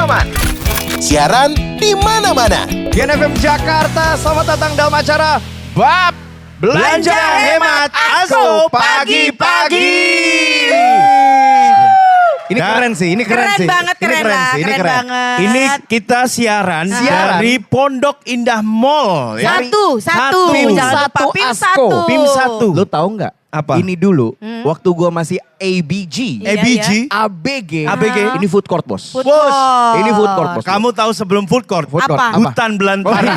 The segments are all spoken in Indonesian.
Siraman. Siaran di mana-mana. Gen FM Jakarta, selamat datang dalam acara Bab Belanja Hemat Asko Pagi-Pagi. Ini keren sih, ini keren sih. Banget, Ini keren sih, ini keren. banget. Ini kita siaran dari Pondok Indah Mall. Ya. Satu. Pim Jangan lupa, satu Pim Asko. satu. Pim satu. Lu tahu nggak? Apa? Ini dulu, waktu gua masih ABG. Iya, ABG. ABG. ABG. Ini food court, bos. Food Bos, court. Ini food court, bos. Kamu tahu sebelum food court? Food court. Apa? Hutan belantara.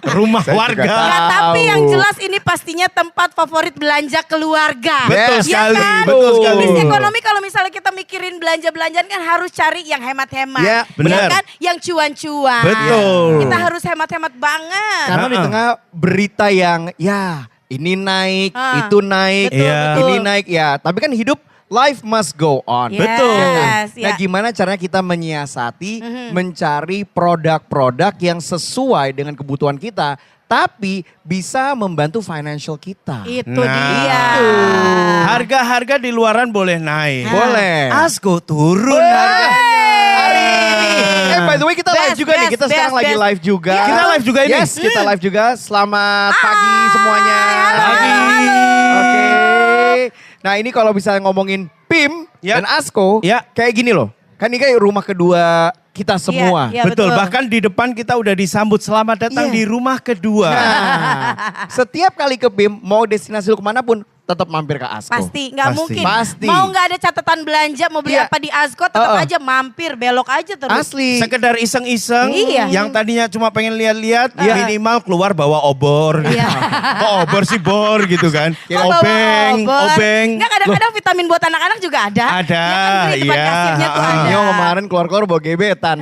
Rumah Saya warga. juga Ya, tapi tahu. yang jelas ini pastinya tempat favorit belanja keluarga. Betul Yes. sekali, Ya kan? betul sekali. Bisnis ekonomi kalau misalnya kita mikirin belanja-belanjaan kan harus cari yang hemat-hemat. Ya, benar. kan? Yang cuan-cuan. Betul. Kita harus hemat-hemat banget. Karena di tengah berita yang ya ini naik, itu naik, Betul, Iya. betul. ini naik ya. Tapi kan hidup life must go on. Yes, Betul. Nah, ya. gimana caranya kita menyiasati, mencari produk-produk yang sesuai dengan kebutuhan kita, tapi bisa membantu financial kita. Itu Nah. dia. Harga-harga di luaran boleh naik. Boleh. Asko turun Boleh. harganya. Hari ini. By the way kita live Best, juga nih. best, Kita sekarang best, lagi best. live juga. Iya. Kita live juga ini? Yes, kita live juga. Selamat pagi semuanya. Pagi. Oke. Nah ini kalau bisa ngomongin Pim Ya. dan Asko, Ya. kayak gini loh. Kan ini kayak rumah kedua kita semua. Iya, Betul, betul. bahkan di depan kita udah disambut selamat datang Iya. di rumah kedua. Nah, setiap kali ke Pim, mau destinasi lu kemanapun, tetap mampir ke Asko. Pasti, nggak Pasti. mungkin. Pasti. Mau nggak ada catatan belanja, mau beli Iya. apa di Asko, tetap aja mampir, belok aja terus. Asli. Sekedar iseng-iseng, Iya. yang tadinya cuma pengen lihat-lihat, minimal keluar bawa obor. Iya. Kok obor sih bor gitu kan. Oh, bawa obor. Obeng. Nggak, kadang-kadang vitamin buat anak-anak juga ada. Ada, Ya kan, beli di depan iya. kasirnya tuh ada. Nyo kemarin keluar-keluar bawa gebetan.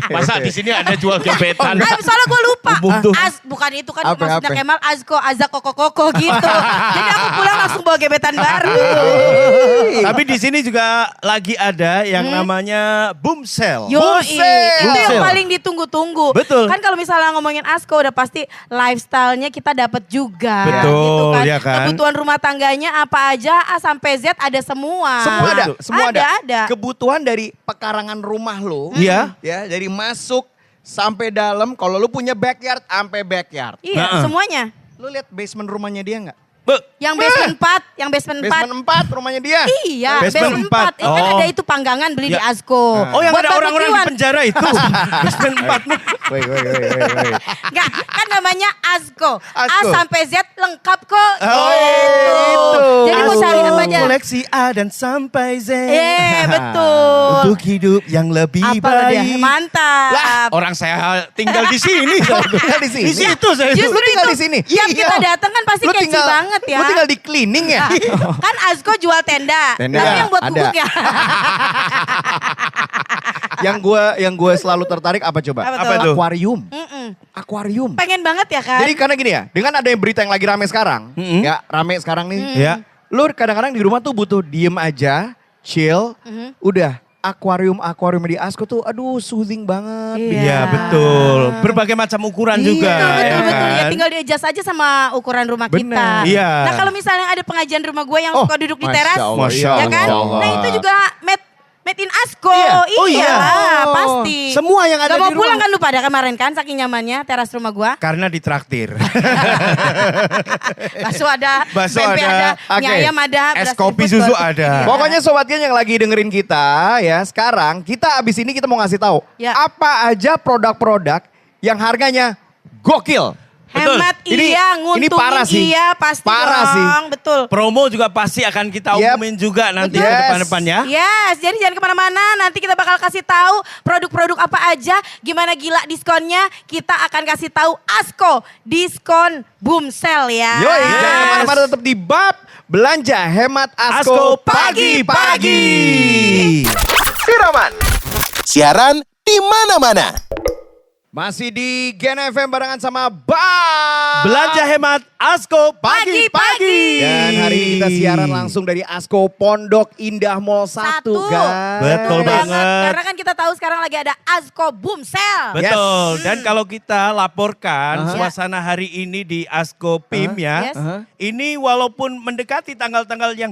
Masa di sini ada jual gebetan? Soalnya gue lupa. Umum tuh. Bukan itu kan Apa, maksudnya apa? Kemal, Azko, Azak, Koko gitu. Jadi aku pulang langsung bawa gebetan baru. Tapi di sini juga lagi ada yang namanya boom sale. Yoi, Buset. itu yang Buset. paling ditunggu-tunggu. Betul. Kan kalau misalnya ngomongin Asko udah pasti lifestyle-nya kita dapat juga. Betul, gitu kan. ya kan? Kebutuhan rumah tangganya apa aja A sampai Z ada semua. Semua ada, semua ada. Ada. Kebutuhan dari pekarangan rumah lo, Iya. ya dari masuk sampai dalam. Kalau lu punya backyard, sampai backyard. Iya, semuanya. Lu lihat basement rumahnya dia nggak? Yang basement 4, yang basement 4. Basement 4 rumahnya dia. Iya, Basement basement 4. 4. Kan Oh. ada itu panggangan beli di Ya. Asko. Oh yang Buat ada orang-orang di barbekyuan. penjara itu. Basement 4 nih. Woi. Enggak, kan namanya Asko. A Asko. sampai Z lengkap kok. Oh, Gitu. Jadi mau Asko, cari apa aja. koleksi A dan sampai Z. Betul. Untuk hidup yang lebih Apa lo dia? baik. Mantap. Lah, orang saya tinggal di sini. Tinggal di sini. Di situ saya. Justru Lu tinggal itu, di sini? Tiap Iya. kita datang kan pasti Lu catchy tinggal- banget ya. Lu tinggal di cleaning ya? Kan Asko jual tenda. Tenda. Tapi yang buat Ada. guguk ya. yang gue selalu tertarik apa coba? Apa tuh? Akuarium. Mm-mm. Akuarium. Pengen banget ya kan? Jadi karena gini ya, dengan ada yang berita yang lagi rame sekarang, ya rame sekarang nih. Ya. Lu kadang-kadang di rumah tuh butuh diem aja, chill, udah akuarium di Asko tuh aduh soothing banget. Iya betul. Berbagai macam ukuran Iya. juga. Betul, ya betul. Ya kan? tinggal di-adjust aja sama ukuran rumah Bener. kita. Iya. Nah kalau misalnya ada pengajian rumah gue yang Oh, suka duduk di Masya teras. Allah, Masya Ya kan? Allah. Nah itu juga made in Asko. Iya. Oh, iya. Pasti. Semua yang ada Gak mau di rumah. pulang kan lu pada kemarin kan saking nyamannya teras rumah gue. Karena ditraktir. Bakso ada, Bakso pempek ada, ada, mie oke. ayam ada. Es beras kopi seafood susu buat- ada. Pokoknya Sobat Gen yang lagi dengerin kita ya sekarang kita abis ini kita mau ngasih tahu Ya. apa aja produk-produk yang harganya gokil. Betul. Hemat Ini- iya, ini nguntungin parah sih. iya, pasti Parah dong, betul. Promo juga pasti akan kita Yep. umumin juga nanti Betul. ke depan-depannya. Yes, jadi jangan kemana-mana. Nanti kita bakal kasih tahu produk-produk apa aja, gimana gila diskonnya. Kita akan kasih tahu Asko diskon boom sale ya. Yoi, jangan kemana-mana tetap di Bab Belanja Hemat Asko, Pagi-Pagi. Siraman. Siaran di mana-mana. Masih di Gen FM barengan sama Bab Belanja hemat Asko pagi-pagi. Dan hari ini kita siaran langsung dari Asko Pondok Indah Mall 1 guys. Betul banget. Karena kan kita tahu sekarang lagi ada Asko boom sale. Betul. Dan kalau kita laporkan Aha. suasana hari ini di Asko PIM ya. Yes. Aha. Ini walaupun mendekati tanggal-tanggal yang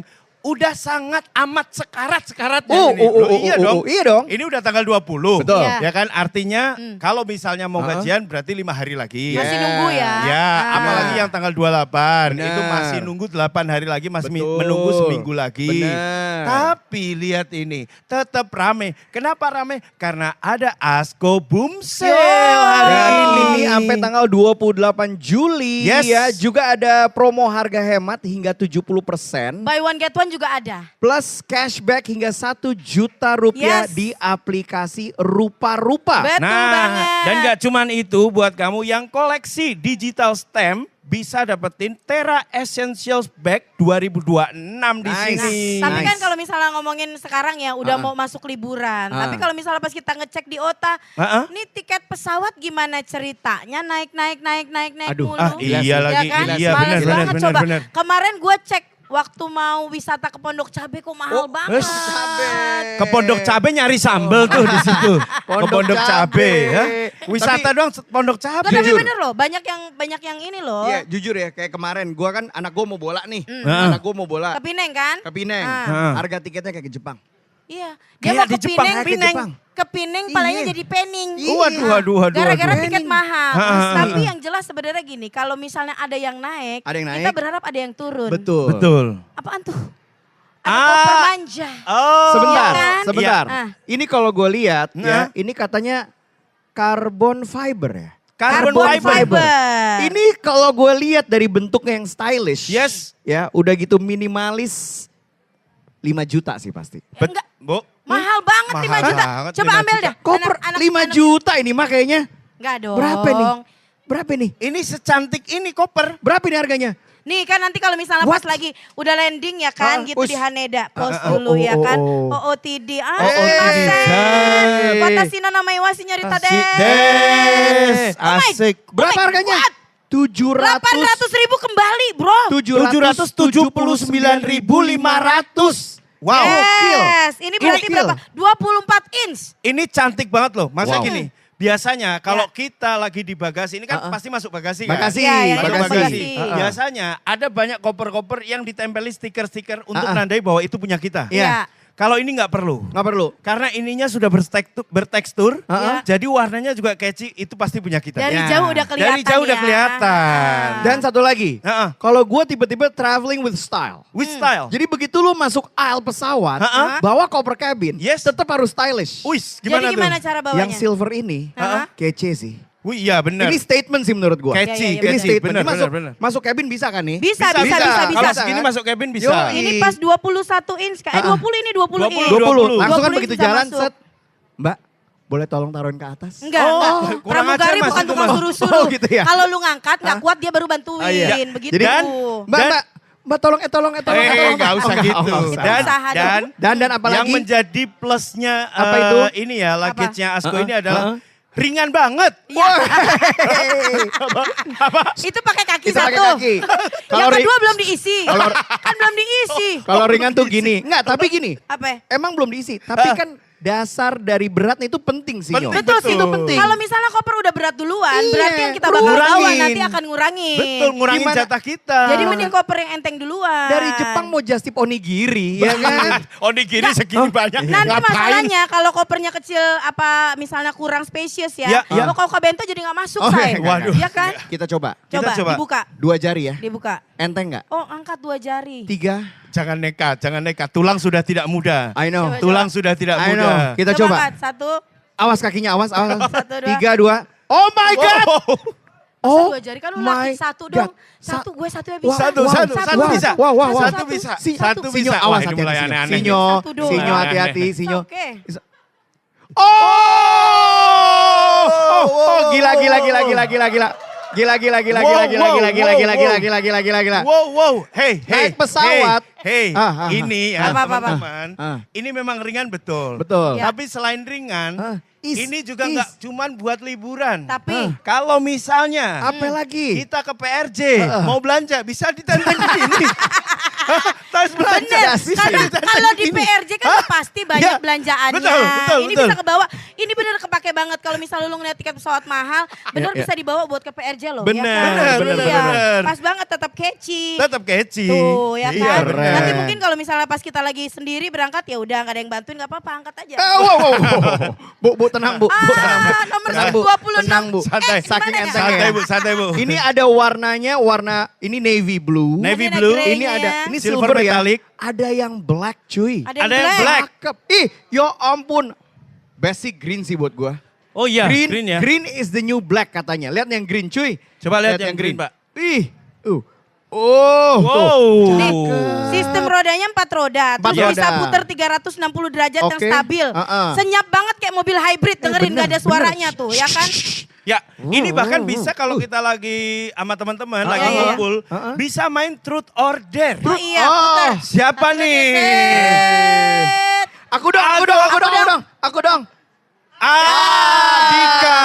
udah sangat amat sekarat-sekaratnya Oh, ini. oh, Loh, oh, iya oh, dong. oh, iya dong. Ini udah tanggal 20. Betul. Iya. Ya kan artinya kalau misalnya mau gajian berarti 5 hari lagi. Masih nunggu ya. Ya, Nah. apalagi yang tanggal 28 Benar. itu masih nunggu 8 hari lagi, masih Betul. menunggu seminggu lagi. Benar. Tapi lihat ini, tetap rame. Kenapa rame? Karena ada Asko Boom Sale hari Dan ini. ini sampai tanggal 28 Juli Yes. ya. Juga ada promo harga hemat hingga 70%. Buy one get one juga ada. Plus cashback hingga 1 juta rupiah Yes. di aplikasi Rupa-Rupa. Betul Nah, banget. dan gak cuman itu, buat kamu yang koleksi digital stamp bisa dapetin Tera Essentials Bag 2026 di Nice. sini. Tapi kan Nice. kalau misalnya ngomongin sekarang ya udah mau masuk liburan. Tapi kalau misalnya pas kita ngecek di OTA, ini tiket pesawat gimana ceritanya naik Aduh, mulu. iya lagi, kan? iya, Males benar, banget benar, coba. benar. Kemarin gue cek waktu mau wisata ke Pondok Cabe kok mahal banget. Ke Pondok Cabe nyari sambel tuh di situ. Ke Pondok Cabe ya. Wisata doang Pondok Cabe. Nggak, tapi bener loh, banyak yang ini loh. Iya jujur ya kayak kemarin gua kan anak gua mau bola nih. Heeh. Anak gua mau bola Ke Pineng kan? ke Pineng. Ah. Harga tiketnya kayak ke Jepang. Iya. Kayak Dia mau di ke Jepang, Pineng, kayak ke Jepang. ke Pineng palanya Iya. jadi pening. Waduh. Gara-gara tiket mahal. Ah. Tapi yang jelas sebenarnya gini, kalau misalnya ada yang naik, Ada yang kita naik. berharap ada yang turun. Betul. Apaan tuh? Ada koper manja. Oh. Sebentar, Iya kan? sebentar. Iya. Ah. Ini kalau gue lihat Nah. ya, ini katanya carbon fiber ya. Carbon fiber. Ini kalau gue lihat dari bentuknya yang stylish. Yes. Ya, udah gitu minimalis 5 juta sih pasti. Enggak, Bu. mahal banget 5 Mahal juta. banget, Coba 5 ambil juta. dah. Koper Anak- 5 anak- juta ini mah kayaknya. Enggak dong. Berapa nih? Berapa nih? Ini secantik ini koper. Berapa ini harganya? Nih kan nanti kalau misalnya What? pas lagi udah landing ya kan gitu Ush. di Haneda. Post Oh, dulu ya oh, kan. oh. OOTD. Ah, OOTD. Watashi no nama iwashi nyarita Asik des. des. Oh my- Asik. Berapa my harganya? God. 800.000 kembali bro. 779.500. Wow. Yes, ini berarti Gokil. berapa? 24 inch. Ini cantik banget loh. Masa Wow. gini, biasanya kalau Ya. kita lagi di bagasi, ini kan pasti masuk bagasi kan? Bagasi. Iya, yang Masuk di bagasi. bagasi. Biasanya ada banyak koper-koper yang ditempeli stiker-stiker untuk menandai bahwa itu punya kita. Iya. Kalau ini nggak perlu. Nggak perlu. Karena ininya sudah bertekstur, Iya. jadi warnanya juga catchy, itu pasti punya kita. Dari Ya. jauh udah kelihatan. Dari jauh udah ya. kelihatan. Dan satu lagi. Heeh. Kalau gue tiba-tiba traveling with style. With style. Jadi begitu lu masuk aisle pesawat, Ha-ha. bawa koper cabin, Yes. tetap harus stylish. Wis, Jadi tuh? gimana cara bawanya? Yang silver ini Ha-ha. kece sih. Wih, iya benar. Ini statement sih menurut gua. Catchy, Iya, iya, Ini catchy. statement. Benar, Ini masuk, benar. masuk cabin bisa kan nih? Bisa. Kalau Bisa, segini kan? masuk cabin bisa. Yoi. Ini pas 21 inch. 20 ini 20 inch. 20. 20. Langsung kan 20 begitu bisa jalan masuk. set. Mbak, boleh tolong taruhin ke atas? Enggak, Oh, enggak. kurang ajar Pramugari Mas bukan itu, tukang Mas. suruh-suruh. Oh, gitu ya? Kalau lu ngangkat nggak kuat dia baru bantuin. Ah, iya. Begitu. Jadi, Dan- Mbak tolong, tolong. Nggak usah Oh, gitu. nggak usah. Dan- usaha Dan apa yang lagi? menjadi plusnya Apa itu? ini ya, luggage-nya Asko ini adalah Heeh. ringan banget. Iya. Itu pakai kaki Itu pakai satu. kaki. Yang Kalau kedua belum diisi. kalau- Kan belum diisi. Kalau ringan tuh gini. Enggak, tapi gini. Apa? Emang belum diisi. Tapi kan dasar dari beratnya itu penting sih. Penting. Betul sih. Itu penting. Kalau misalnya koper udah berat duluan, Iya, berarti yang kita bakal bawa ngurangin. nanti akan ngurangin. Betul, ngurangin Gimana? jatah kita. Jadi mending koper yang enteng duluan. Dari Jepang mau just tip onigiri, ya kan? Onigiri segini banyak. Nanti Ngapain? masalahnya kalau kopernya kecil apa misalnya kurang spesies Ya, ya. ya. Kalau kau ke bento jadi nggak masuk Oh, say. enggak, enggak. Iya kan? Kita coba. Kita Coba, coba. dibuka. 2 jari ya. Dibuka. Enteng nggak? Oh angkat 2 jari. 3. Jangan nekat, jangan nekat. Tulang sudah tidak muda. I know. Coba. Tulang sudah tidak I know. muda. Kita coba. angkat. 1. Awas kakinya, awas, awas. 1, 2. 3, 2. Oh my God! Oh, 2 jari kan lu my laki 1 God. dong. 1 gue 1 ya bisa. Satu, Wow, satu, wow, satu wow, bisa. wow, wow, wow. Satu bisa. Si- Satu Sinyo, bisa. awas Wah, ini hati-hati. mulai Sinyo. aneh-aneh. Sinyo, Satu doang. Sinyo Mulai hati-hati, aneh. Sinyo. Oke. Oh, gila. Wow, wow. Hey, Naik pesawat. Hey, ini ya Apa, apa, apa? teman-teman. Ah. Ini memang ringan betul. Betul. Ya. Tapi selain ringan, Is, ini juga is. nggak cuman buat liburan. Tapi Kalau misalnya Apa lagi? kita ke PRJ mau belanja bisa ditenteng di sini. Tas belanja. Bener, Bisa karena ditantang kalau di gini. PRJ kan udah pasti banyak Ya, belanjaannya. betul, Ini betul. bisa kebawa, ini bener kepake banget kalau misalnya lu ngeliat tiket pesawat mahal, bener Ya, ya. bisa dibawa buat ke PRJ loh. Bener, ya kan? bener, Iya. bener. Pas banget tetap catchy. Tetap catchy. Tuh ya Iya, kan. bener. Nanti mungkin kalau misalnya pas kita lagi sendiri berangkat ya udah gak ada yang bantuin gak apa-apa angkat aja. Wow. Bu, tenang Bu. Tenang, Bu. Nomor Tenang, Bu. 26. Tenang, Bu. Santai. Saking gimana ya? entengnya. Santai Bu, santai Bu. Ini ada warnanya, ini navy blue. Navy Ada blue. grey-nya. Ini ada, ini Silver silver, ya. metallic. Ada yang black cuy. Ada Ada yang yang black. black. Cakep. Ih, ya ampun. Basic green sih buat gua. Oh iya, green, green ya. Green is the new black katanya. Lihat yang green cuy. Coba lihat yang green, Pak. Ih. Oh. Wow. tuh. Nih, sistem rodanya 4 roda, Empat terus bisa roda. putar 360 derajat yang Oke. stabil. Senyap banget kayak mobil hybrid, dengerin bener, gak ada suaranya tuh ya kan. Ya, ini bahkan bisa kalau kita lagi sama teman-teman, lagi iya, iya. ngumpul, bisa main truth or dare. Oh iya, Oh, putar. Siapa nih? Set. Aku dong. Dika.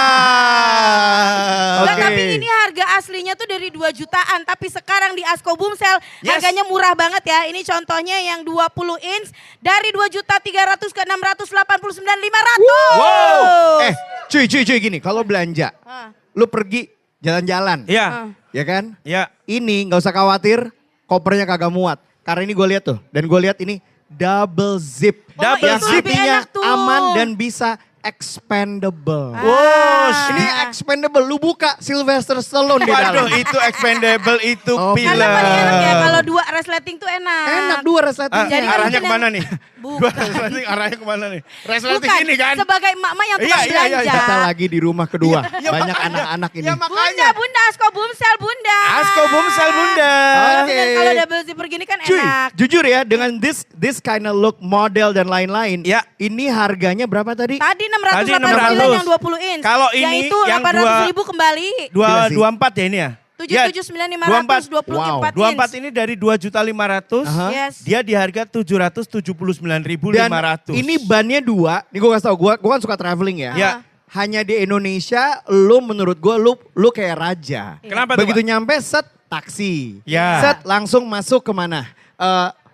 Nah, Oke. tapi ini harga aslinya tuh dari 2 jutaan, tapi sekarang di Asko Boomsel Yes. harganya murah banget ya. Ini contohnya yang 20 inch dari 2.300.000 ke 689.500. Wow. Cuy gini, kalau belanja, Ah. lu pergi jalan-jalan. Ya, Ya kan? ya. Ini nggak usah khawatir, kopernya kagak muat. Karena ini gue lihat tuh, dan gue lihat ini double zip. Oh, Double yang itu lebih artinya enak tuh. aman dan bisa expandable. Wow. Ini expandable, lu buka Sylvester Stallone di dalam. Waduh, itu expandable, itu Oh, Karena paling enak ya film. kalau 2 resleting tuh enak. Enak dua resleting. Jadi kan arahnya mungkin kemana yang- nih? Bukan. Dua resleting arahnya kemana nih? Resleting Bukan, ini kan? sebagai emak-emak yang Iya, tukang iya, iya, belanja. Kita lagi di rumah kedua. Ya, Banyak makanya. anak-anak ini. Ya makanya. Bunda, Asko Boomsel, Bunda. Asko Boomsel Bunda. Oke. Dan kalau double zipper gini kan Cuy, enak. jujur ya dengan this kind of look, model dan lain-lain. Ya. Ini harganya berapa tadi? Tadi 689 600. yang 20 inch. Kalau yang ini itu yang 800.000 kembali. Gila sih. 24 ya ini ya? Ya, 779.500 24 Wow. inch. 24 ini dari 2.500.000. Aha. Yes. Dia di harga 779.500. Dan ini bannya dua. Nih gue kasih tau, gue kan suka traveling ya. Ya. Hanya di Indonesia, lu menurut gue, lu kayak raja. Kenapa tuh, Begitu Pak? nyampe, set taksi. Ya. Set langsung masuk kemana?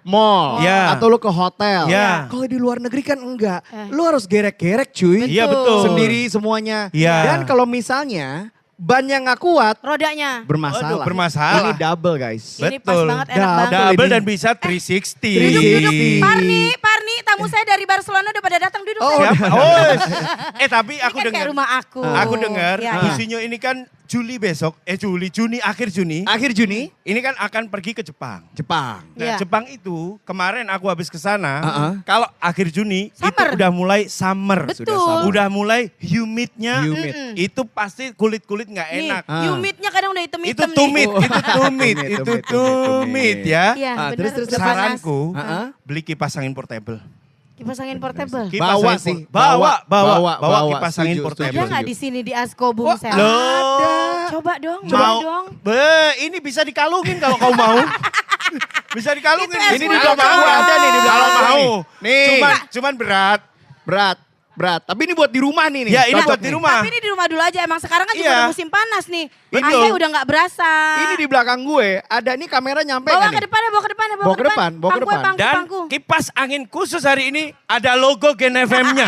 Mall. Ya. Atau lu ke hotel. Ya. Kalau di luar negeri kan enggak. Lu harus gerek-gerek cuy. Iya, betul. Sendiri semuanya. Ya. Dan kalau misalnya bannya nggak kuat, Rodanya. bermasalah. Waduh, bermasalah. Ini double guys. Ini pas Betul. banget, enak banget. Double ini. dan bisa 360. Duduk. Ih. Parni, tamu saya dari Barcelona udah pada datang duduk. Oh, saya. Siapa? Oh, tapi Ini aku kan dengar. kayak rumah aku. Aku dengar Ya, Bu ya. Sinyo ini kan Juni, akhir Juni. Akhir Juni, Ini kan akan pergi ke Jepang. Jepang. Iya. Nah, Jepang itu kemarin aku habis ke sana. Uh-uh. Kalau akhir Juni itu Summer. udah mulai summer. Betul. Udah mulai humidnya. Humid. Itu pasti kulit-kulit nggak Nih, enak. Ah. humidnya kadang udah Itu hitam-hitam tumit, nih. itu tumit, Tumit, itu tumit, tumit tumit. ya. Iya, Ah, bener, terus, udah panas. Saranku, Uh-uh. beli kipas angin portable. Kipas angin portable. Kipas Bawa angin sih, bawa bawa. kipas angin Setuju, portable. Ada nggak di sini di Asko Boomsel? Loh. Coba dong, Mau, dong. ini bisa dikalungin kalau kau mau. Bisa dikalungin. Itu Ini es di buah belakang doang. gua ada nih, di belakang Kalau gua mau. nih. Cuman berat. Berat. Tapi ini buat di rumah nih. Ya, ini Cocok buat di nih. rumah. Tapi ini di rumah dulu aja, emang sekarang kan juga Iya. udah musim panas nih. Betul. AC udah nggak berasa. Ini di belakang gue, ada nih kamera nyampe Bawa nggak ke nih? depan, bawa ke depan, Bawa ke depan, bawa ke Pangku, depan. pangku, Dan pangku. kipas angin khusus hari ini ada logo Gen FM-nya.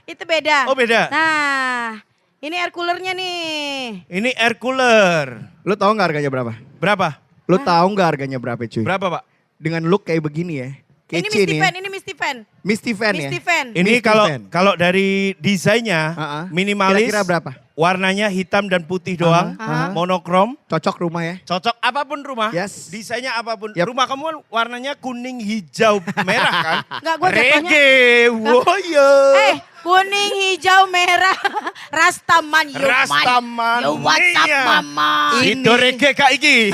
Itu beda. Oh, beda. Nah, ini air coolernya nih. Ini air cooler. Lu tahu nggak harganya berapa? Berapa? Lu tahu nggak harganya berapa cuy? Berapa, Pak? Dengan look kayak begini ya. Ini Kece Misty nih Fan, ya. ini Misty Fan. Misty Fan ya. Misty Fan. Ini Misty kalau Fan. kalau dari desainnya Uh-uh. minimalis. Kira-kira berapa? Warnanya hitam dan putih doang, Uh-huh. monokrom. Cocok rumah ya. Cocok apapun rumah, Yes. desainnya apapun. Yap. Rumah kamu kan warnanya kuning, hijau, merah kan? Enggak, gua jatuhnya- Reggae, woyo. Kuning, hijau, merah. Rastaman, yo Rastaman. Yo what's up, Iya. mama? Itu reggae kak iki.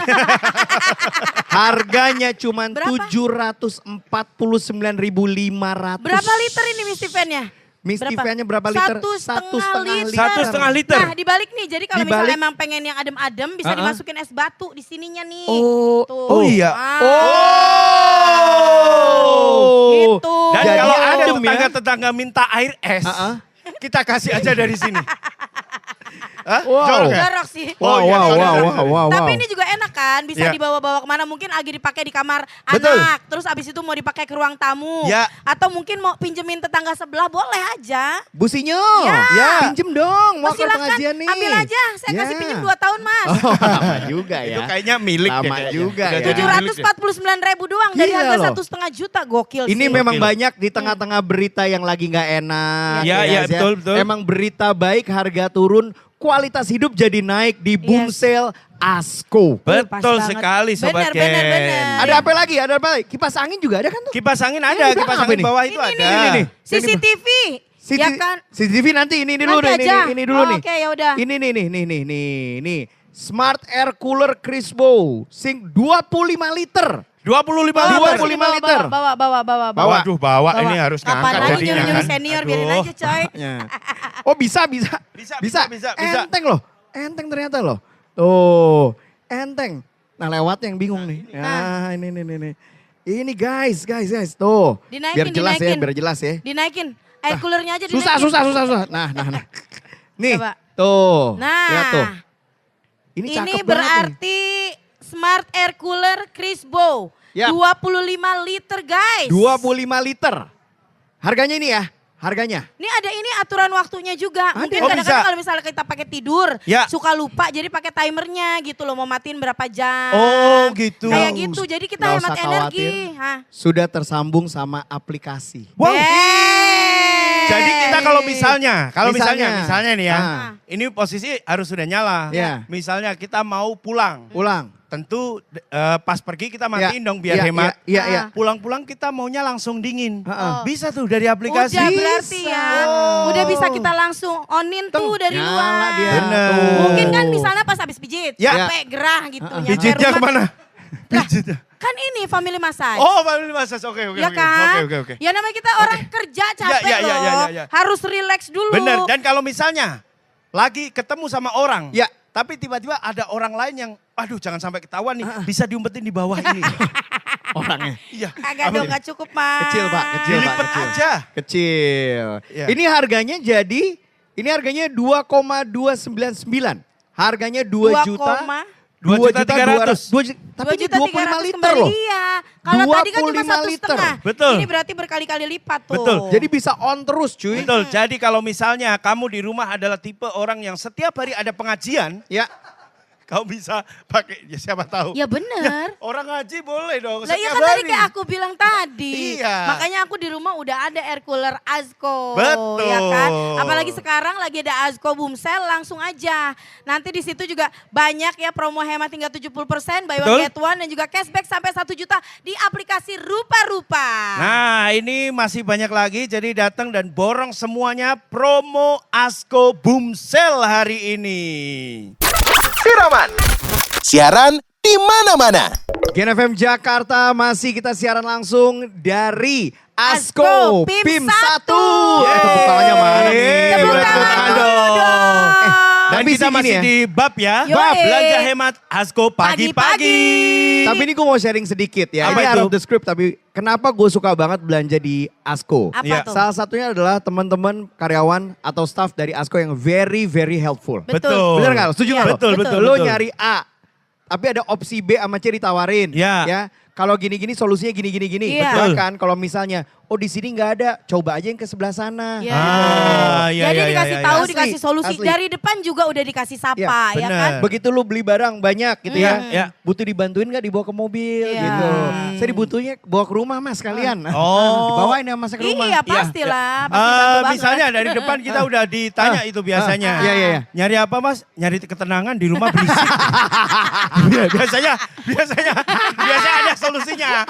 Harganya cuma Berapa? 749.500. Berapa liter ini Misty Fan-nya? Misty Fan-nya berapa liter? 1,5 liter. 1,5 liter. Nah, dibalik nih. Jadi kalau Dibalik. misalnya emang pengen yang adem-adem bisa Uh-uh. dimasukin es batu di sininya nih. Oh, Tuh. oh iya. Ah. Oh. Gitu. Dan Jadi kalau ada adem ya. tetangga-tetangga minta air es, Uh-uh. kita kasih aja dari sini. Hah? Wow. Jorok ya? Jorok sih. Oh, iya, sorry. Tapi ini juga enak kan, bisa Ya. dibawa-bawa kemana. Mungkin lagi dipakai di kamar Betul. anak, terus abis itu mau dipakai ke ruang tamu. Ya. Atau mungkin mau pinjemin tetangga sebelah, boleh aja. Businyo, Ya. pinjem dong, mau ke Silakan, pengajian nih. ambil aja. Saya kasih pinjem 2 tahun mas. Oh, lama juga ya. Itu kayaknya milik Lama deh kayaknya. juga Udah ya. jadi milik deh. 749.000 doang dari Gila harga loh. 1,5 juta, gokil Ini sih. memang Gokil. banyak di tengah-tengah berita yang lagi nggak enak. Iya, ya, iya, guys, ya. betul, betul. Emang berita baik, harga turun, kualitas hidup jadi naik di boom Yes. sale Asko. Pas Betul banget. sekali Sobat Ken. Bener. Ada apa lagi? Ada apa lagi? Kipas angin juga ada kan tuh? Kipas angin ada, Ini kipas apa angin nih? bawah itu Ini ada. nih. CCTV. Ya kan? CCTV nanti ini dulu Nanti nih, aja. ini dulu Oh, nih. oke, ya udah. Ini nih. Smart Air Cooler Crispo sing 25 liter. 25 Oh, liter. 25 liter. Bawa. Waduh, bawa ini harus Kapan ngangkat lagi jadinya nyuruh kan. senior, Aduh. biarin aja coy. Ya. Oh bisa. Bisa. Enteng loh. Enteng ternyata loh. Tuh, enteng. Nah lewat yang bingung nih. Ya ini. Ini guys. Tuh. Dinaikin, Biar jelas ya. Dinaikin. Air coolernya aja dinaikin. Susah. Nah. Nih, Coba. tuh. Nah, Lihat tuh. Ini cakep ini banget berarti Smart Air Cooler Crispo. Ya. 25 liter guys. nih. 25 liter. Harganya ini ya, harganya. Ini ada aturan waktunya juga. Ada. Mungkin Oh, kadang-kadang bisa. kalau misalnya kita pakai tidur, Ya. suka lupa jadi pakai timernya gitu loh, mau matiin berapa jam. Oh, gitu. Kayak gitu, jadi kita Nggak hemat usah energi. khawatir. Hah. Sudah tersambung sama aplikasi. Wow. Yeay. Jadi kita kalau misalnya Misalnya. nih ya. Ah. Ini posisi harus sudah nyala. Ya. Misalnya kita mau pulang. Ulang. Tentu pas pergi kita matiin Ya, dong biar ya, hemat. Iya. Pulang-pulang kita maunya langsung dingin. Heeh. Bisa tuh dari aplikasi. Udah berarti Bisa. ya. Oh. Udah bisa kita langsung onin tuh dari Nyala luar. dia. Bener. Tuh. Mungkin kan misalnya pas habis pijit, Ya. capek gerah gitu. nyampe Pijitnya rumah, kemana? Lah, kan ini family massage. Oh, family massage. Oke. Ya kan? Oke. Ya namanya kita orang kerja capek loh. Ya. Harus relax dulu. Bener. Dan kalau misalnya lagi ketemu sama orang. Ya. Tapi tiba-tiba ada orang lain yang, aduh jangan sampai ketahuan nih. Bisa diumpetin di bawah ini. Orangnya. Iya. Agak dong, gak cukup mas. Kecil Pak, kecil Pak. Dilipet Kecil. aja. Kecil. Ya. Ini harganya jadi, ini harganya 2,299. Harganya 2 juta. 2.300.000. 2 juta, tapi ini 25 liter loh. Iya. Kalau tadi kan cuma 25 liter. 1,5. Betul. Ini berarti berkali-kali lipat tuh. Betul. Jadi bisa on terus cuy. Betul. Jadi kalau misalnya kamu di rumah adalah tipe orang yang setiap hari ada pengajian, Ya. kamu bisa pakai, ya siapa tahu. Ya bener. Orang ngaji boleh dong. Lah iya setiap kan tadi hari. kayak aku bilang tadi. Iya. Makanya aku di rumah udah ada air cooler Asko. Betul. Ya kan? Apalagi sekarang lagi ada Asko Boom Sale, langsung aja. Nanti di situ juga banyak ya promo hemat hingga 70%, buy Betul. one get one dan juga cashback sampai 1 juta di aplikasi Rupa-Rupa. Nah ini masih banyak lagi, jadi datang dan borong semuanya promo Asko Boom Sale hari ini. Siraman. Siaran di mana-mana. Gen FM Jakarta masih kita siaran langsung dari Asko Asko PIM PIM 1. 1. Tepuk tangannya mana nih? Tepuk Tepuk tangan tangan dulu dong. dong. Dan Tapi kita sih gini masih ya. di bab ya, Yoi. bab belanja hemat Asko pagi-pagi. Pagi-pagi. Tapi ini gue mau sharing sedikit ya. Apa Ini itu? out of the script tapi kenapa gue suka banget belanja di Asko? Apa Ya. tuh? Salah satunya adalah teman-teman karyawan atau staff dari Asko yang very helpful. Betul. Bener gak? Setuju Iya, gak lo? betul, betul, Lo betul. nyari A, tapi ada opsi B sama C ditawarin. Ya. Kalau gini-gini solusinya gini-gini. Iya. Betul kan? Kalau misalnya, oh di sini nggak ada, coba aja yang ke sebelah sana. Ya. iya, Jadi iya, dikasih iya, tahu, iya. dikasih Asli, solusi. asli. Dari depan juga udah dikasih sapa, ya bener. kan? Begitu lu beli barang banyak gitu ya, Ya. butuh dibantuin nggak dibawa ke mobil Iya. gitu. Saya dibutuhnya bawa ke rumah mas kalian. Oh. Dibawain ya mas ke rumah. Iya pastilah. Pasti bantu banget. Misalnya dari depan kita udah ditanya itu biasanya. Iya. Nyari apa mas? Nyari ketenangan di rumah berisik. biasanya ada solusinya.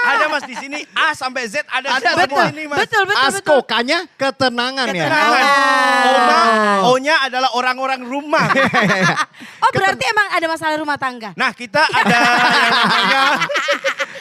Ada mas di sini A sampai Z ada Ada, semua betul. di sini mas. Betul. Asko kanya ketenangan ya. Ketenangan. Oh. O-nya adalah orang-orang rumah. Oh berarti emang ada masalah rumah tangga? Nah kita ada yang namanya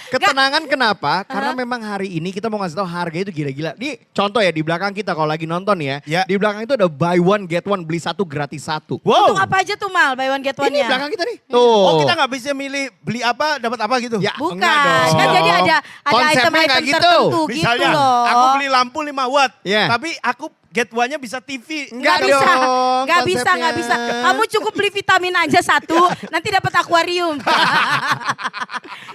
Ketenangan kenapa? Karena memang hari ini kita mau ngasih tahu harga itu gila-gila. Nih contoh ya di belakang kita kalau lagi nonton ya. Ya. Di belakang itu ada buy one get one, beli satu gratis satu. wow. Untuk apa aja tuh Mal, buy one get one Ini ya? belakang kita nih. Tuh. Oh kita nggak bisa milih beli apa dapat apa gitu. Ya, Bukan, enggak dong. kan jadi ada Konsepnya item-item nggak gitu. tertentu Misalnya gitu loh. aku beli lampu 5 watt. Iya. Tapi aku get one-nya bisa TV. Enggak bisa, dong nggak bisa, konsepnya. nggak bisa. Kamu cukup beli vitamin aja satu, nanti dapat akuarium.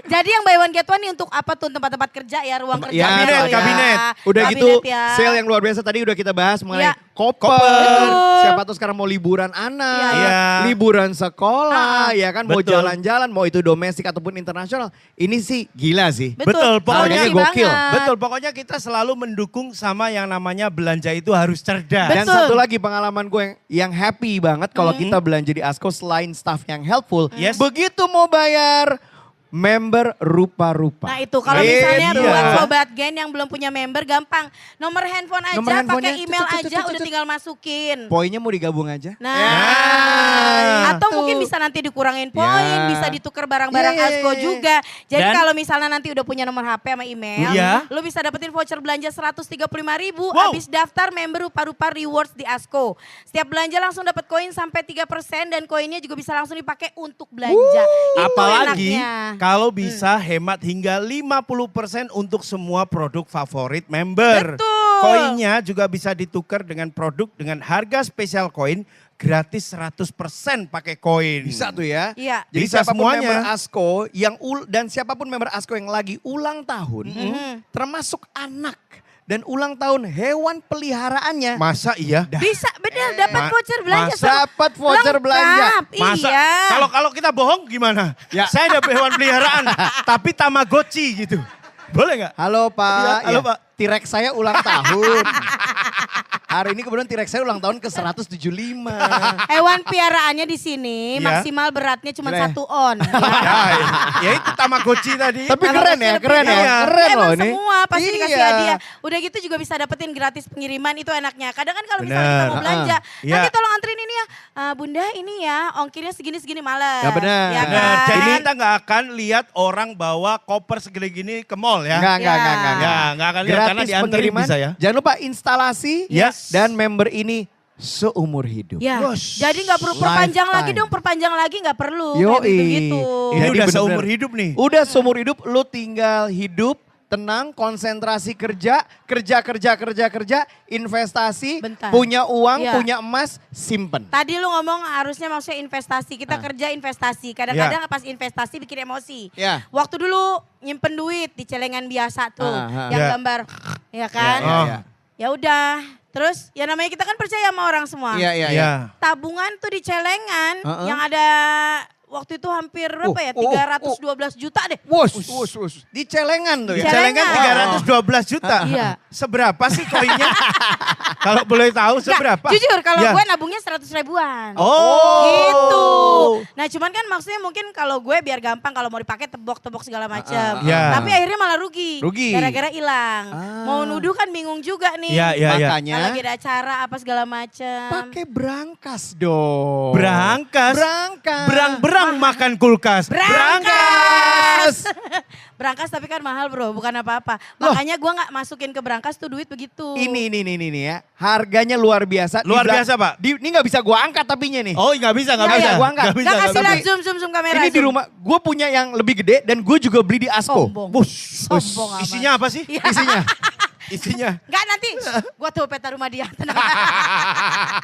Jadi yang buy one get one nih untuk apa tuh tempat-tempat kerja ya, ruang kerja. Ya, gitu ya. kabinet. Udah gitu ya. sale yang luar biasa tadi udah kita bahas mengenai Iya. koper. Betul. Siapa tuh sekarang mau liburan anak, Iya. liburan sekolah, ya kan mau Betul. jalan-jalan, mau itu domestik ataupun internasional. Ini sih gila sih. Betul, pokoknya Harganya gokil. Betul, pokoknya kita selalu mendukung sama yang namanya belanja itu harus cerdas. Dan Betul. satu lagi pengalaman gue yang happy banget kalau kita belanja di Asko selain staff yang helpful. Yes. Begitu mau bayar, member rupa-rupa. Nah itu kalau Iya. misalnya buat sobat Gen yang belum punya member gampang. Nomor handphone aja, Nomor handphonenya, pakai email tut, tut, aja tut, udah tut. tinggal masukin. Poinnya mau digabung aja. Nah, atau itu. mungkin bisa nanti dikurangin poin, Ya. bisa ditukar barang-barang Ya, ya, Asko ya, ya. juga. Jadi Dan- kalau misalnya nanti udah punya nomor HP sama email, Ya. lu bisa dapetin voucher belanja 135.000 Wow. habis daftar member rupa-rupa rewards di Asko. Setiap belanja langsung dapat koin sampai 3% dan koinnya juga bisa langsung dipakai untuk belanja. Itu Apalagi enaknya. kalau bisa hemat hingga 50% untuk semua produk favorit member. Betul. Koinnya juga bisa ditukar dengan produk dengan harga spesial koin gratis 100% pakai koin. Bisa tuh ya. Iya. Jadi Bisa siapapun semuanya. member Asko yang dan siapapun member Asko yang lagi ulang tahun, termasuk anak dan ulang tahun hewan peliharaannya, Masa iya? Bisa bener dapat Ma- voucher belanja. masa dapat voucher Lengkap, belanja. Masa Iya. kalau kita bohong gimana? Ya. Saya ada hewan peliharaan tapi Tamagotchi gitu. Boleh nggak? Halo Pak. Iya, halo, Pak. T-Rex saya ulang tahun. Hari ini kebetulan T-Rex saya ulang tahun ke 175. Hewan piaraannya di sini Iya. maksimal beratnya cuma Gila ya. 1 on. Ya itu Tamagotchi tadi. Tapi Kalau keren masih ya, lebih keren ya. iya. Keren Emang loh ini. semua pasti dikasih Iya. hadiah. Udah gitu juga bisa dapetin gratis pengiriman, itu enaknya. Kadang kan kalau misalnya kita Bener. mau belanja, Iya. nanti tolong anterin ini ya. Bunda ini ya ongkirnya segini-segini malah. Ya bener. Ya Benar. kan? Jadi kita nggak akan lihat orang bawa koper segede gini ke mall ya. Enggak. Ya, nggak akan lihat karena Gratis dianterin pengiriman. bisa ya. Jangan lupa instalasi Yes. dan member ini seumur hidup. Ya, Wush. jadi nggak perlu perpanjang Lifetime. lagi dong, perpanjang lagi nggak perlu. Yoi. Kayak gitu-gitu. Ini Jadi udah bener-bener. seumur hidup nih. Udah seumur hidup, lu tinggal hidup, tenang, konsentrasi kerja, investasi, Bentar. punya uang, Iya. punya emas, simpen. Tadi lu ngomong harusnya maksudnya investasi. Kita kerja investasi. Kadang-kadang pas investasi bikin emosi. Ya. Waktu dulu nyimpen duit di celengan biasa tuh. Yang Ya. gambar. Ya kan? Ya, ya, ya. Ya udah. Terus ya namanya kita kan percaya sama orang semua. Iya, iya, iya. Iya. Tabungan tuh di celengan yang ada waktu itu hampir berapa ya? 312 juta deh. Wush. Di celengan tuh ya. Di Celengan Celengan. 312 juta. Iya. Seberapa sih koinnya? Kalau boleh tahu Nggak, seberapa? jujur kalau Ya. gue nabungnya 100 ribuan. Oh. Gitu. Nah cuman kan maksudnya mungkin kalau gue biar gampang kalau mau dipakai tebok-tebok segala macam. Ya. Tapi akhirnya malah rugi. Rugi. Gara-gara hilang. Mau nuduh kan bingung juga nih. Iya, iya, iya. Makanya Kalau lagi ada acara apa segala macam. pakai berangkas dong. Berangkas. Berangkas. Berang-berang makan kulkas. Berangkas. Berangkas tapi kan mahal bro, bukan apa-apa. Makanya gue nggak masukin ke berangkas tuh duit begitu. Ini ya. Harganya luar biasa. Luar biasa, Pak. Ini nggak bisa gua angkat tapinya nih. Oh nggak bisa, nggak Ya, bisa. ya. Gua angkat. Nggak bisa, Nggak nggak kasih bisa. lihat zoom kamera. Ini di zoom. rumah, gue punya yang lebih gede dan gue juga beli di Asko. Sombong. Bush. Sombong amat. Isinya apa sih? Iya. Isinya. Isinya. Nggak nanti, gue tahu peta rumah dia. Tenang.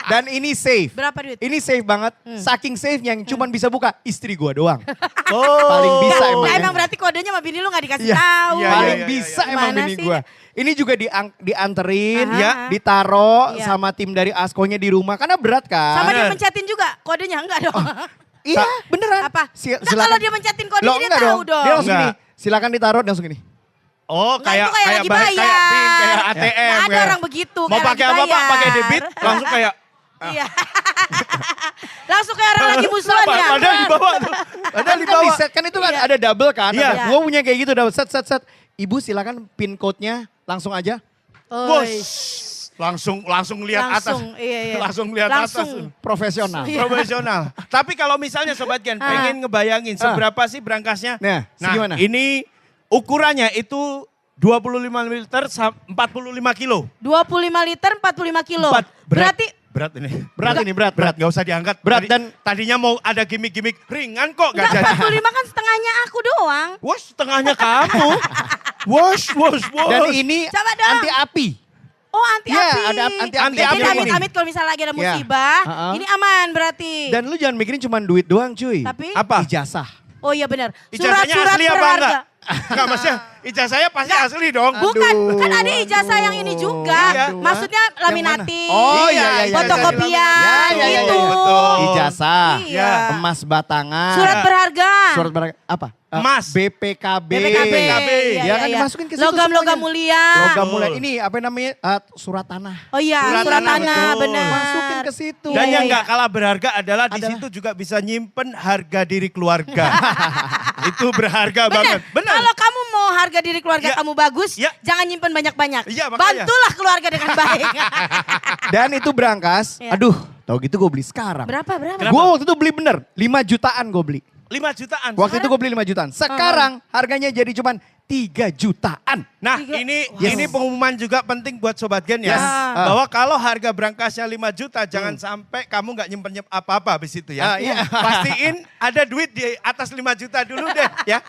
Dan ini safe. Berapa duit? Ini safe banget. Saking safe yang cuman bisa buka istri gua doang. Oh. Paling bisa emang. Nah, emang berarti kodenya sama bini lu gak dikasih Iya. tahu. Iya, Paling iya, bisa iya. emang Gimana bini sih? gua. Ini juga dianterin, Aha. ya, ditaro Iya. sama tim dari Askonya di rumah karena berat kan. Sama dia Bener. mencetin juga kodenya enggak dong. Iya, beneran. Apa? Si- Nah, kalau dia mencetin kodenya Loh, dia enggak tahu dong. Dia langsung Enggak. gini, silakan ditaruh dia langsung gini. Oh, Nggak, itu kayak lagi kayak bayar. PIN, kayak ATM. Nggak ada kayak- orang begitu, Mau kayak pakai lagi apa Pak? bayar. Pakai debit, langsung kayak Iya. Langsung kayak orang lagi musuhan ya. Padahal di bawah tuh. Padahal di Kan bawah. di set kan itu kan Iya. ada double kan. Iya. Gua punya kayak gitu double set. Ibu silakan pin code-nya langsung aja. Oi. Langsung lihat atas. Langsung, iya. Langsung lihat Langsung. atas. Profesional. Iya. Profesional. Tapi kalau misalnya Sobat Gen pengen ngebayangin seberapa sih berangkasnya. Nah, segimana? Ini ukurannya itu 25 liter 45 kilo. 25 liter 45 kilo. Berarti berat ini. Berat. Gak usah diangkat. Berat dan- tadinya mau ada gimmick-gimmick ringan kok gak enggak jadi. 45 kan setengahnya aku doang. Wash, setengahnya kamu. Wash. Dan ini Coba dong. anti api. Oh anti Iya, api. ada anti-api. Jadi Anti-api ini. amit-amit kalau misalnya lagi ada Iya. musibah, Heeh. ini aman berarti. Dan lu jangan mikirin cuma duit doang cuy. Tapi Apa? Ijazah. oh iya benar. Ijazahnya Surat-surat asli apa berharga. enggak? Enggak, maksudnya ijazahnya pasti asli dong. Bukan, Aduh, kan ada ijazah yang ini juga. Aduh. Maksudnya Yang laminating. mana? Oh, iya, iya, iya, Fotokopian iya, iya, iya, gitu. iya, betul. Ijazah. Iya. Emas batangan. Surat berharga. Surat berharga apa? Emas. BPKB. BPKB. Ya kan dimasukin ke situ Logam-logam semuanya. mulia. Logam Betul. mulia. Ini apa namanya? Surat tanah. Oh iya, Surat surat tanah, tanah, betul. benar. Masukin ke situ. Dan Iya, yang iya, nggak kalah berharga adalah di Adalah- situ juga bisa nyimpen harga diri keluarga. Itu berharga Benar. banget. Benar. Kalau kamu mau harga diri keluarga Ya. kamu bagus, Ya. jangan nyimpen banyak-banyak. Iya, makanya. Bantulah keluarga dengan baik. Dan itu berangkas. Iya. Aduh, tau gitu gue beli sekarang. Berapa? Kenapa? Gue waktu itu beli bener. 5 jutaan gue beli. 5 jutaan. Waktu itu gue beli 5 jutaan. Sekarang harganya jadi cuman 3 jutaan. Nah, Tiga- ini pengumuman juga penting buat Sobat Gen ya. Yes. Bahwa kalau harga berangkasnya 5 juta, jangan sampai kamu nggak nyimpen apa-apa habis itu ya. Iya. Pastiin ada duit di atas 5 juta dulu deh ya.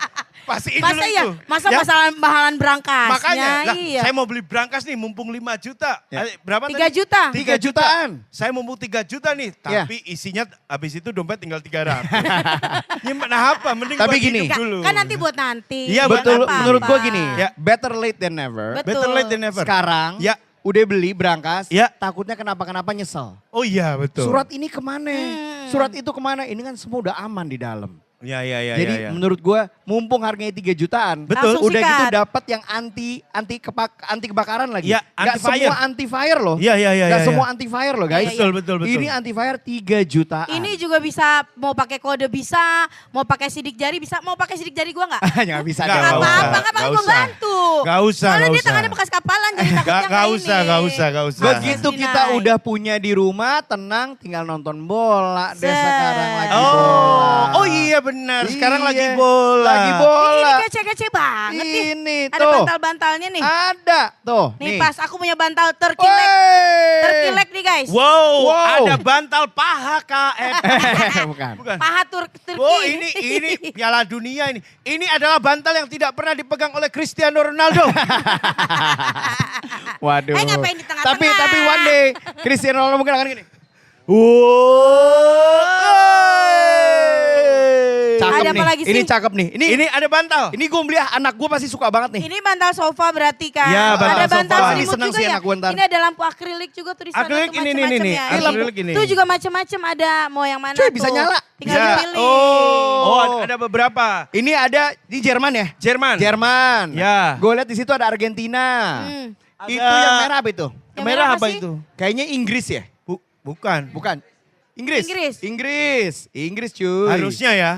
Pastiin dulu Masa iya? itu. Masa ya. mahalan berangkasnya? Makanya, lah, iya. saya mau beli berangkas nih mumpung 5 juta. Ya. Berapa 3 tadi? juta. 3 jutaan. Saya mumpung 3 juta nih, Ya. tapi isinya habis itu dompet tinggal 300. Nyimpen apa? Mending Tapi buat gini. hidup dulu. Kan nanti buat nanti. Iya, buat Betul, apa-apa. menurut gue gini. Ya. Better late than never. Betul. Better late than never. Sekarang Ya. udah beli berangkas, Ya. takutnya kenapa-kenapa nyesel. Oh iya betul. Surat ini kemana? Surat itu kemana? Ini kan semua udah aman di dalam. Ya ya ya. Jadi ya, ya. menurut gua mumpung harganya 3 jutaan. Betul. Langsung Udah sikat. gitu dapat yang anti kebakaran lagi. Ya, Nggak anti-fire. semua anti fire loh. Iya iya iya. Nggak iya, semua iya. anti fire loh guys. Betul betul betul. Ini anti fire 3 jutaan. Ini juga bisa mau pakai kode bisa, mau pakai sidik jari bisa, mau pakai sidik jari gua nggak? Nggak bisa Nggak, dong. Nggak usah. apa-apa, kan Nggak aku usah. membantu. Nggak usah, Soalnya nggak dia usah. tangannya bekas kapalan jadi takutnya Nggak usah, nggak usah, nggak usah. Begitu Sinai. kita udah punya di rumah, tenang tinggal nonton bola deh Set. sekarang lagi Oh, bola. oh iya benar. Sekarang Iya, lagi bola. Lagi Ini bola. kece-kece banget nih. Ini Ada tuh. bantal-bantalnya nih. Ada tuh. Nih pas aku punya bantal terkilek. Wey. Terkilek nih guys. Wow, Wow. ada bantal paha KF. Bukan. Bukan. Paha Turki. Oh ini Piala Dunia ini. Ini adalah bantal yang tidak pernah dipegang oleh Cristiano Ronaldo. Waduh. ngapain di tengah-tengah? Tapi one day Cristiano Ronaldo mungkin akan gini. Cakep Ada nih. apa lagi sih? Ini cakep nih. Ini ada bantal. Ini gue beli anak gue pasti suka banget nih. Ini bantal sofa berarti kan. Ya, bantal Ada bantal sofa. Ini selimut senang juga sih ya. anak gua ntar. Ini ada lampu akrilik juga tuh di sana Akrilik tuh ini, macam-macam nih. ya. Akrilik ini. Tuh juga macam-macam ada mau yang mana Cuy, tuh. bisa nyala. Tinggal Bisa. dipilih. Oh, ada beberapa. Ini ada di Jerman ya? Jerman. Jerman. Ya. Gue lihat di situ ada Argentina. Hmm. Itu Ada- yang merah apa itu? Yang merah apa sih? itu? Kayaknya Inggris ya? Bukan. Bukan. Inggris. Inggris cuy. Harusnya ya.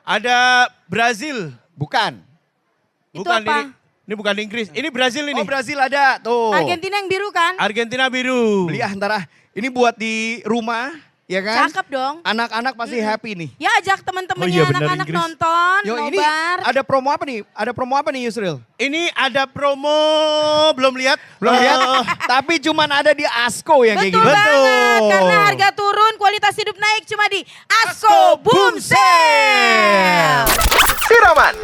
Ada Brazil. Bukan. Itu Bukan apa? ini bukan Inggris. Ini Brazil ini. Oh Brazil ada tuh. Argentina yang biru kan? Argentina biru. Beli ntar ah. Ini buat di rumah, ya kan? Cakep dong. Anak-anak pasti happy nih. Ya ajak teman-temannya Oh iya, benar, anak-anak Inggris. nonton, Yo ini nobar. ada promo apa nih? Ada promo apa nih Yusril? Ini ada promo belum lihat? Belum lihat? Eh, Tapi cuman ada di Asko yang kayak Betul gini. banget, Betul. karena harga turun, kualitas hidup naik cuma di Asko Boom Sale. Siraman.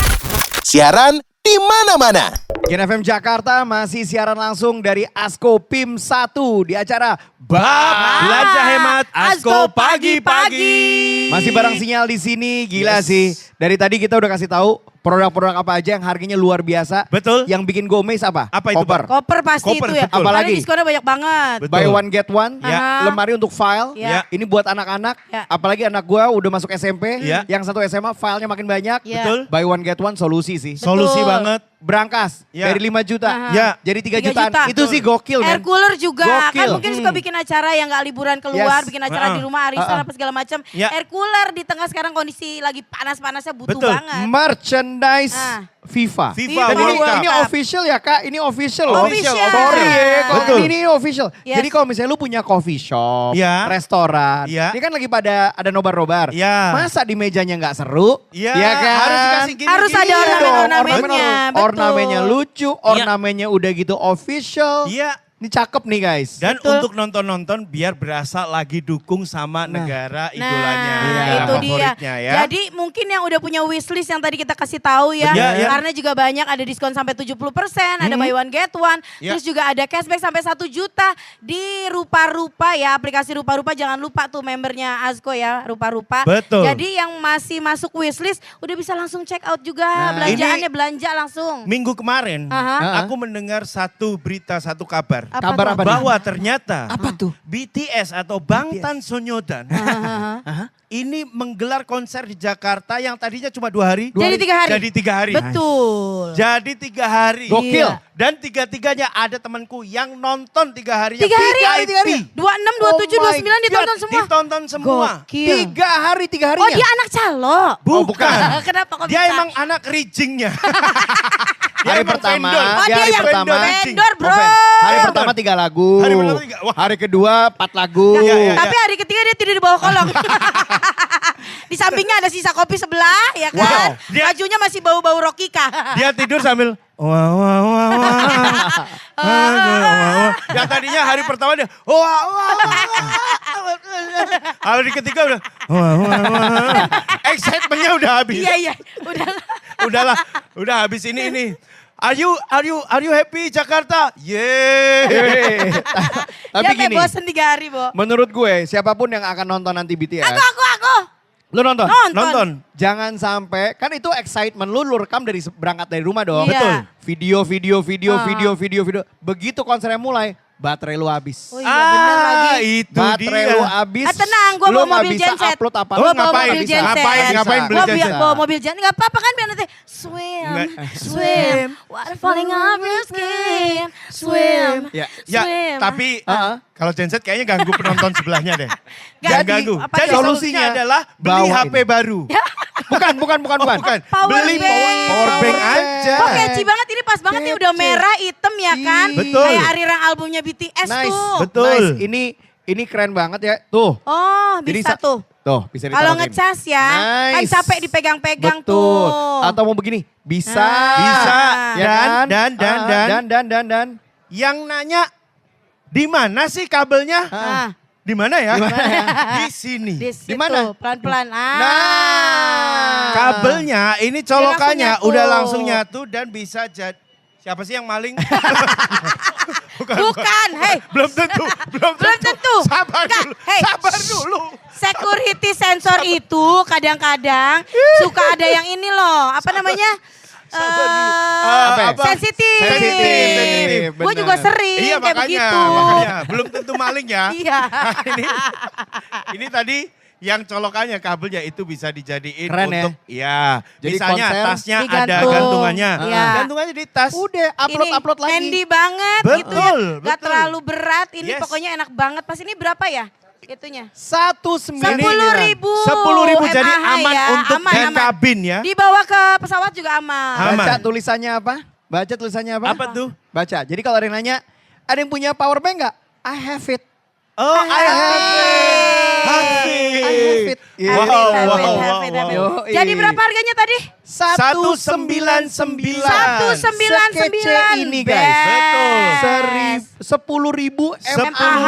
Siaran di mana-mana. Gen FM Jakarta masih siaran langsung dari Asko PIM 1 di acara Bab belanja hemat Asko Asko pagi-pagi. Masih bareng sinyal di sini, gila Yes. sih. Dari tadi kita udah kasih tahu produk-produk apa aja yang harganya luar biasa. Betul. Yang bikin gomes apa? Apa itu, Koper. Pak? Koper pasti Koper, itu ya. betul. Apalagi? Karena diskonnya banyak banget. Betul. Buy one get one, Ya. lemari untuk file. Ya. Ini buat anak-anak, Ya. apalagi anak gua udah masuk SMP, Ya. yang satu SMA filenya makin banyak. Ya. Betul. Buy one get one solusi sih. Solusi Betul. banget. Berangkas Ya. dari 5 juta, Aha. Ya. jadi 3 3 jutaan. juta. Itu sih gokil Air men. cooler juga, kan Gokil. mungkin suka bikin acara yang gak liburan keluar, Yes. bikin acara di rumah, arisan apa segala macam. Ya. Air cooler di tengah sekarang kondisi lagi panas-panasnya butuh Betul. banget. Merchandise Ah. FIFA. FIFA Dan World Cup. ini official ya kak, ini official loh. Official. Sorry ya, kalau Betul. ini official. Yes. Jadi kalau misalnya lu punya coffee shop, Ya. restoran, Ya. ini kan lagi pada ada nobar-nobar. Ya. Masa di mejanya nggak seru? Iya, Ya kan? harus dikasih gini. Harus ada Iya dong, ornamen-ornamennya, betul. ornamennya lucu, ornamennya udah gitu official. Iya. Ini cakep nih guys. Dan Betul. untuk nonton-nonton biar berasa lagi dukung sama negara idolanya. Nah, Iya. itu dia. Favoritnya ya. Jadi mungkin yang udah punya wishlist yang tadi kita kasih tahu ya. Iya, iya. Karena juga banyak ada diskon sampai 70%, ada buy one get one. Iya. Terus juga ada cashback sampai 1 juta di Rupa-Rupa ya. Aplikasi Rupa-Rupa jangan lupa tuh membernya Asko ya, Rupa-Rupa. Betul. Jadi yang masih masuk wishlist udah bisa langsung check out juga. Nah, Belanjaannya belanja langsung. Minggu kemarin Aha. aku mendengar satu berita, satu kabar. Kabar tuh? apa nih? Bahwa ternyata Apa tuh? BTS atau Bangtan Sonyeodan ini menggelar konser di Jakarta yang tadinya cuma 2 hari. Jadi 3 hari. Jadi 3 hari. Betul. Jadi 3 hari. Gokil. Iya. Dan 3-tiganya ada temanku yang nonton 3 harinya. 3 hari? VIP. 26, 27, Oh my 29 ditonton semua. Ditonton semua. Gokil. 3 harinya. Oh dia anak calo. Bukan. Kenapa kok Dia bisa? emang anak rijingnya. Dia Hari emang pertama, vendor. Oh, dia hari yang pertama. vendor bro. Hari pertama 3 lagu. Hari pertama 3. Wah. Hari kedua 4 lagu. Iya, iya. Tapi hari ketiga dia tidur di bawah kolong. Di sampingnya ada sisa kopi sebelah ya kan. Wow. Dia- Bajunya masih bau-bau Rokika. Dia tidur sambil wah wah wah wah. Yang tadinya hari pertama dia wah wah wah. Hari ketiga udah wah wah wah. Excitementnya udah habis. Iya iya. Udah. Udahlah, udah habis ini. Are you happy Jakarta? Yeay. Tapi Dia kayak gini, bosen 3 hari, Bo. menurut gue siapapun yang akan nonton nanti BTS. Aku. Lu nonton? Nonton. Jangan sampai, kan itu excitement lu rekam berangkat dari rumah dong. Iya. Betul. Video. Ah. Begitu konsernya mulai, baterai lu habis. Oh iya bener lagi. Itu Baterai dia. lu habis. Tenang, gua lu bawa nggak mobil bisa genset. upload apa. Gua bawa ngapain? mobil genset. Ngapain beli Gua genset? bawa mobil genset. Gak apa-apa kan biar nanti swim, Nggak. water falling off your skin, swim, Ya. Ya, swim. tapi Heeh. kalau genset kayaknya ganggu penonton sebelahnya deh. Jangan Jadi, ganggu. apa Jadi tuh? solusinya adalah beli Bawa HP ini. baru. Bukan. Bukan. Power Beli bank. power bank aja. Kok catchy banget ini pas banget nih udah Kece. merah hitam ya kan. Betul. Kayak Arirang albumnya BTS Nice. tuh. Betul. Nice. Ini keren banget ya. Tuh. Oh Jadi bisa tuh. Tuh, bisa Kalau ditaruhin. ngecas ya, kan Nice. capek dipegang-pegang Betul. tuh. Atau mau begini, bisa. Nah. Bisa. Ya kan? Dan. Yang nanya, di mana sih kabelnya? Nah, Di mana ya? Di mana ya? Di sini. di situ, mana? pelan-pelan. Nah. Kabelnya ini colokannya langsung nyatu. udah langsung nyatu dan bisa jadi. Siapa sih yang maling? Bukan, hei. Belum tentu. Belum tentu. Sabar Enggak, dulu. hey. Sabar dulu. Security sensor itu kadang-kadang suka ada yang ini loh, apa namanya? Apa? Sensitif. Sensitif, Gue juga benar. sering Iya kayak makanya, begitu. makanya. Belum tentu maling ya. Iya. ini tadi yang colokannya kabelnya itu bisa dijadiin Keren ya? untuk ya. Jadi Misalnya konser tasnya ada digantung. gantungannya. Iya. Gantungannya di tas. Udah, upload lagi. handy banget Betul, gitu ya. Gak betul. terlalu berat, ini Yes. pokoknya enak banget. Pas ini berapa ya itunya? 199. 10.000. 10.000 jadi MAH aman ya, untuk aman, dan aman. kabin ya. Dibawa ke pesawat juga aman. Aman. Baca tulisannya apa? Baca tulisannya apa? Apa tuh? Baca. Jadi kalau ada yang nanya, ada yang punya power bank nggak? I have it. Oh, I have it. I have it. Wow, Have it, wow, have it, wow, have it, have it. wow. Jadi berapa harganya tadi? 199. 199. Sekece ini guys. Betul. 10.000 10.000 mAh.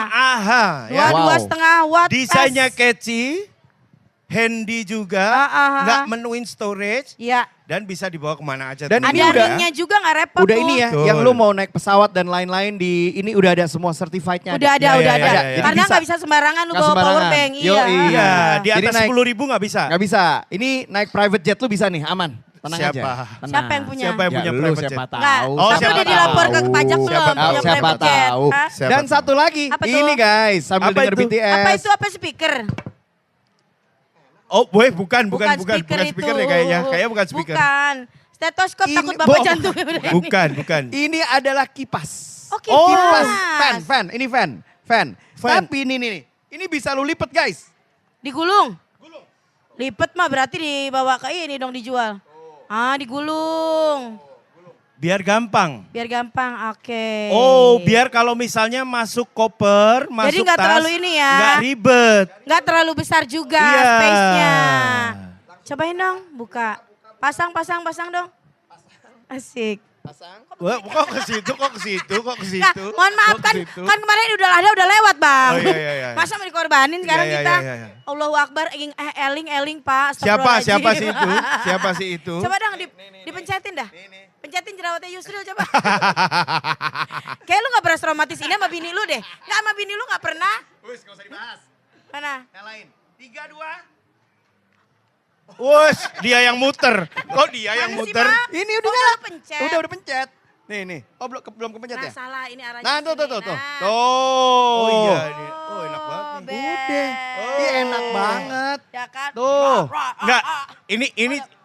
mAh ya. Dua Wow. setengah watt. Desainnya tas. catchy, handy juga, nggak menuin storage, Iya. dan bisa dibawa kemana aja. Dan tuh. ini Ada udah- ringnya juga nggak repot Udah tuh. ini ya, Betul. yang lu mau naik pesawat dan lain-lain di ini udah ada semua certified-nya. Udah ada, Ya, udah ya, ada. ya, ya. Jadi Karena bisa. nggak bisa sembarangan lu Nggak bawa power sembarangan. bank. Yoi. Iya. Iya, di Jadi atas naik- 10.000 nggak bisa. Nggak bisa. Ini naik private jet lu bisa nih, aman. Tenang Siapa? aja. Tenang. Siapa yang punya? Siapa yang punya Ya, lu private siapa jet? tahu. Nggak, Oh, tapi siapa udah tahu. dilapor ke pajak belum? Siapa punya tahu. Siapa private jet? tahu. Hah? Siapa Dan tahu. satu lagi, Apa tuh? ini guys, sambil Apa denger itu? BTS. Apa itu? Apa speaker? Oh, bukan speaker speaker itu. deh kayaknya. Kayaknya bukan speaker. Bukan. Stetoskop Ini takut bapak bohong. jantungnya udah ini. Bukan. Ini adalah kipas. Oh, Kipas, kipas. fan. Ini fan. Fan. Tapi ini nih. Ini bisa lu lipet guys. Digulung? Lipet mah berarti dibawa ke ini dong dijual. Ah, digulung. Biar gampang. Biar gampang, oke. Oh, biar kalau misalnya masuk koper, masuk nggak tas, terlalu ini ya. nggak ribet. Nggak terlalu besar juga Iya. space-nya. Cobain dong, buka. Pasang dong. Asik. Wah, kok ke situ? Nah, mohon maaf kan kemarin udah lewat Bang. Oh, iya. Masa mau dikorbanin sekarang Iya, kita? iya. Allahu Akbar, eling Pak. Siapa Astagfirullahaladzim. Siapa sih itu? Coba dong dipencetin dah. Pencetin jerawatnya Yusril coba. Kayak lu gak pernah traumatis ini sama bini lu deh. Gak sama bini lu gak pernah. Wis, gak usah dibahas. Mana? Yang lain. 3, 2. Wus, dia yang muter. Kok dia yang Mana sih, muter? Bang? Ini Oh, udah udah pencet. Udah pencet. Nih. Oh, belum kepencet Nah ya? salah ini arahnya Nah, tuh. sini. Tuh. Nah. Oh iya. Oh, Enak banget nih. best. Iya, enak banget. Ya kan? Tuh. Enggak,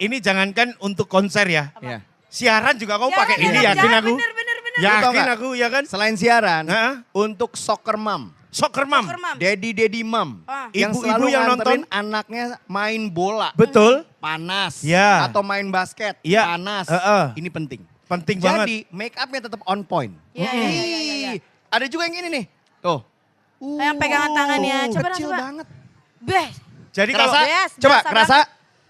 ini jangankan untuk konser ya. Iya. Siaran juga kamu pakai ini, Jangan, yakin aku? Bener. Lu tau Yakin nggak? aku, ya kan? Selain siaran, Heeh. untuk soccer mom, Soccer mom. Soccer mom. daddy mom, Ah. yang Ibu-ibu selalu yang nganterin nonton. anaknya main bola, Betul. panas, Ya. atau main basket, Ya. panas, Heeh. ini penting. Penting banget. Jadi make upnya tetap on point. Iya. Ih, ada juga yang ini nih, tuh. Yang pegangan tangannya. Coba kecil coba. banget. Best. Jadi kalau Kerasa? Yes, Coba, berasa kerasa?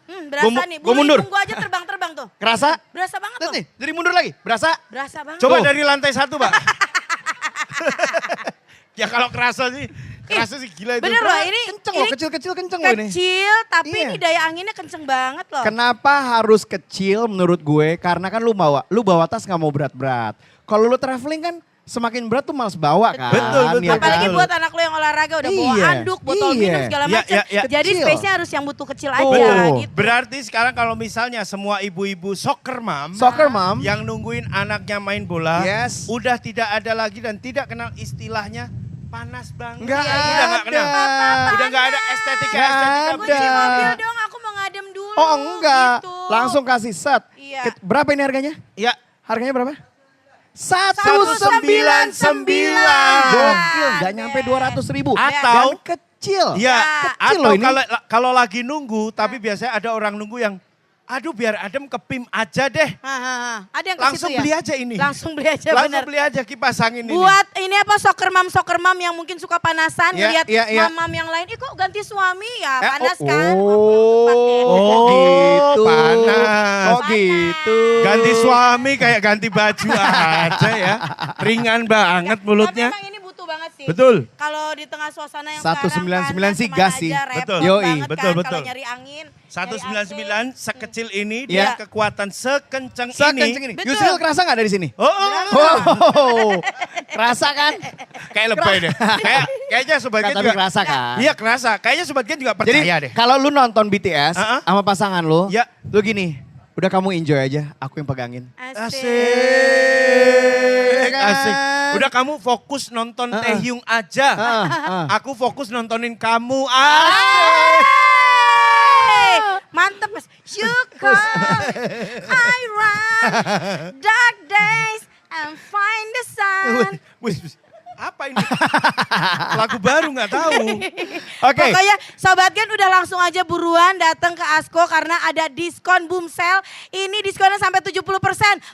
Berasa Gua nih. gua mundur. Bulu aja terbang tuh. Kerasa? Berasa banget Lihat tuh. nih, jadi mundur lagi. Berasa? Berasa banget. coba Tuh. dari lantai 1, Pak. Ya kalau kerasa sih gila itu. Bener loh, ini Kenceng loh, kecil-kecil kenceng loh ini. kecil tapi Iya. ini daya anginnya kenceng banget loh. Kenapa harus kecil menurut gue? Karena kan lu bawa tas nggak mau berat-berat. Kalau lu traveling kan semakin berat tuh males bawa kan. Betul, ya Apalagi kan? buat anak lo yang olahraga udah bawa Iya, anduk, botol iya. minum segala Ya, macam. ya, ya. Jadi Kecil. space-nya harus yang butuh kecil Tuh. aja gitu. Berarti sekarang kalau misalnya semua ibu-ibu soccer mom Soccer mom. yang nungguin anaknya main bola, Yes. udah tidak ada lagi dan tidak kenal istilahnya panas banget. Nggak Udah nggak kenal. ada. Udah nggak ada estetika Nggak estetika. Kunci ada. mobil dong, aku mau ngadem dulu. Oh enggak, gitu. langsung kasih set. Iya. Berapa ini harganya? Ya, Harganya berapa? 199. Gokil, nggak nyampe 200.000. Atau- Dan kecil. ya. Kecil Atau loh ini. kalau lagi nunggu, tapi biasanya ada orang nunggu yang, aduh biar adem ke PIM aja deh. Ada yang ke Langsung situ ya? beli aja ini. Langsung beli aja Langsung bener. beli aja kipas angin ini. Buat ini apa soccer mom yang mungkin suka panasan Iya, lihat iya, iya. mam yang lain, kok ganti suami ya Eh, panas oh, kan? oh, gitu. panas. Oh gitu. Ganti suami kayak ganti baju aja ya. Ringan banget mulutnya. Tapi emang ini butuh banget sih. Betul. Kalau di tengah suasana yang 199 sekarang sih panas, gas kemana sih. aja, repot Betul. Yoi. banget Betul, kan betul. kalau nyari angin. 199 sekecil ini Iya. dia kekuatan sekencang Sekenceng ini. Betul. Yusril kerasa nggak dari sini? Oh, Oh, kerasa kan? kayak lebay deh. Kayaknya sebagian Tapi juga. kerasa kan? Iya kerasa. Kayaknya sebagian juga Jadi percaya deh. kalau lu nonton BTS Uh-uh. sama pasangan lu, Ya. lu gini, udah kamu enjoy aja, aku yang pegangin. Asik. Kan? Asik. Udah kamu fokus nonton Taehyung aja. Aku fokus nontonin kamu. Asik. Hey, mantep mas. Syukur I run dark days and find the sun. Wih, apa ini? Lagu baru nggak tahu. Oke. Pokoknya Sobat Gen udah langsung aja buruan datang ke Asko karena ada diskon boom sale. Ini diskonnya sampai 70%.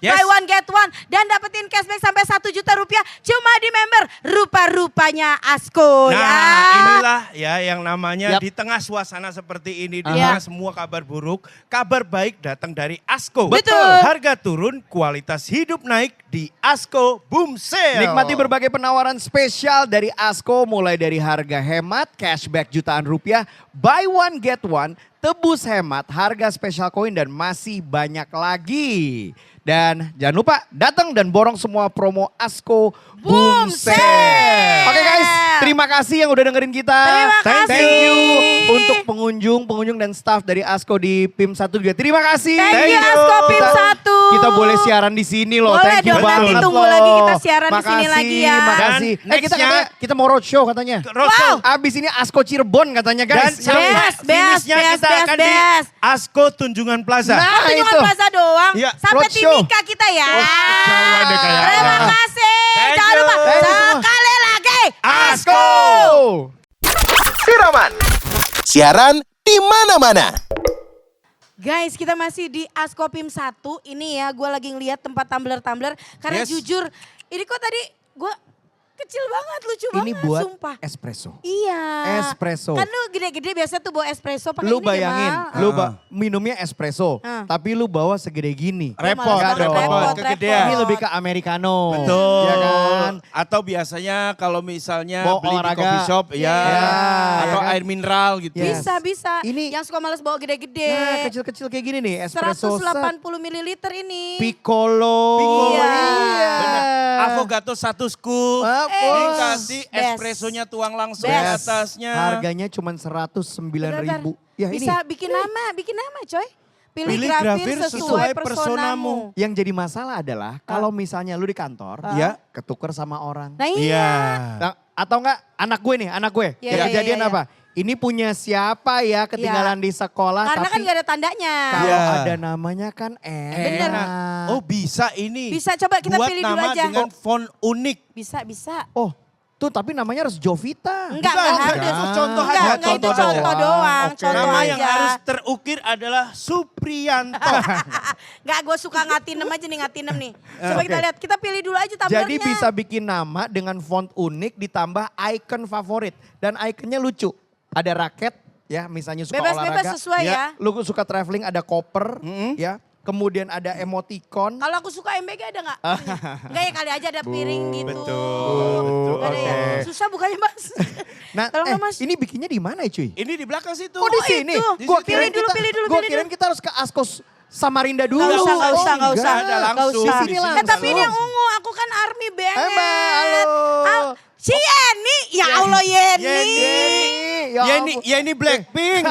Yes. Buy one get one. Dan dapetin cashback sampai 1 juta rupiah cuma di member rupa-rupanya Asko Nah ya. inilah ya yang namanya Yap. di tengah suasana seperti ini. Di Iya. tengah semua kabar buruk. Kabar baik datang dari Asko. Betul. Harga turun, kualitas hidup naik di Asko Boom Sale. Nikmati berbagai penawaran spesial dari Asko mulai dari harga hemat, cashback jutaan rupiah, buy one get one, tebus hemat, harga spesial koin dan masih banyak lagi. Dan jangan lupa datang dan borong semua promo Asko Boom Sale. Oke guys, terima kasih yang udah dengerin kita. Terima kasih. Thank you untuk pengunjung dan staff dari Asko di PIM 1 juga. Terima kasih. Thank you Asko PIM 1. Kita boleh siaran di sini loh. Boleh Thank you dong, banget nanti loh. tunggu lagi kita siaran di sini Makasih, lagi ya. Makasih. Dan Kita nextnya- kita mau roadshow katanya. Roadshow. Abis ini Asko Cirebon katanya Dan guys. sampai Best, finishnya best, kita best, akan di best. Asko Tunjungan Plaza. Nah, Tunjungan itu. Plaza doang. Iya, Sampai roadshow. Timika kita ya. Oh, kejauhan deh kayaknya. Terima kasih. Thank Jangan you. lupa Thank you semua. sekali lagi Asko. Siraman. Siaran di mana-mana. Guys, kita masih di Asko PIM 1. Ini ya, gue lagi ngeliat tempat tumbler-tumbler. Karena Yes. jujur, ini kok tadi gue kecil banget, lucu Ini banget, buat sumpah. espresso. Iya. Espresso. Kan lu gede-gede biasa tuh bawa espresso pakai Lu ini bayangin, Jamal. lu minumnya espresso, Ah. tapi lu bawa segede gini. Repot, Males banget, dong. repot, Kegedean. Ini lebih ke americano. Betul. Ya kan? Atau biasanya kalau misalnya Mau beli olahraga. di coffee shop, ya. Iya. Atau Ya kan? air mineral gitu. Yes. Bisa, bisa. Ini- yang suka males bawa gede-gede. Nah, kecil-kecil kayak gini nih, espresso set. 180 ml ini. Piccolo. Iya. Benar. Affogato 1 scoop. Dikasih Best. espressonya tuang langsung Best. di atasnya. Harganya cuma 109.000. Ya ini Bisa bikin nama coy. Pilih, Pilih grafir grafir sesuai sesuai personamu. personamu. yang jadi masalah adalah kalau misalnya lu di kantor, Ya. ketuker sama orang. Nah iya. Iya. Nah, atau enggak anak gue nih, anak gue. Iya, yang iya, kejadian iya, iya. apa? Ini punya siapa ya ketinggalan di sekolah Karena tapi kan gak ada tandanya. kalau Iya. ada namanya kan Bener. enak. Oh bisa ini. Bisa, coba kita Buat pilih dulu nama aja. dengan font unik. Bisa. Oh, tuh tapi namanya harus Jovita. Enggak Enggak, harus. itu contoh Enggak, aja, enggak, itu contoh contoh doang. doang. Oke. Contoh Nama aja. yang harus terukir adalah Supriyanto. Enggak, gue suka ngatinem aja nih, ngatinem nih. Coba kita Oke. lihat, kita pilih dulu aja tumblernya. Jadi bisa bikin nama dengan font unik ditambah icon favorit. Dan ikonnya lucu. Ada raket ya misalnya suka Bebas-bebas olahraga. sesuai ya. Lu suka traveling ada koper ya. Kemudian ada emoticon. Kalau aku suka MBG ada nggak? Enggak ya, kali aja ada piring gitu. Betul. Nggak ada ya? Oke. Susah bukannya Mas. Nah, Tolong dong, Mas. ini bikinnya di mana cuy? Ini di belakang situ. Oh di sini. itu. Gua Pilih dulu, pilih dulu, Gua pilih kirain dulu. kita harus ke Askos Samarinda dulu. Nggak usah, nggak Oh, usah, nggak usah. enggak. Ada langsung. Nggak usah. Di sini Tapi ini yang langsung. ungu, aku kan army banget. Halo. Si Yeni, ya Allah Yeni. Ya Yeni, ampun. Yeni Blackpink.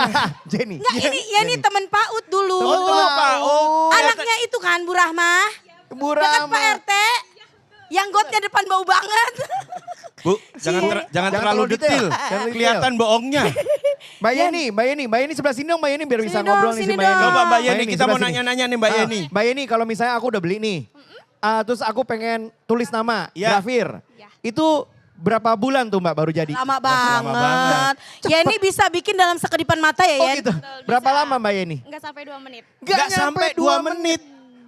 Jenny. Enggak, ini Yeni teman PAUD dulu. Oh, teman PAUD. Anaknya itu kan Bu Rahmah. Bu Dekat Rama. Pak RT. Yang gotnya depan bau banget. Bu, jangan terlalu detil. Jangan Kelihatan bohongnya. Mbak Yeni sebelah sini dong Mbak Yeni biar Sini bisa dong, ngobrol nih si sini Mbak Yeni. dong. Coba Mbak Yeni, kita sebelah mau sini. nanya-nanya nih Mbak Yeni. Mbak Yeni kalau misalnya aku udah beli nih, terus aku pengen tulis nama, Ya. grafir. Itu berapa bulan tuh Mbak baru jadi? Lama banget. banget. Yeni bisa bikin dalam sekedipan mata ya Oh Yen? gitu. Berapa lama Mbak Yeni? Enggak sampai 2 menit. Nggak sampai 2 menit.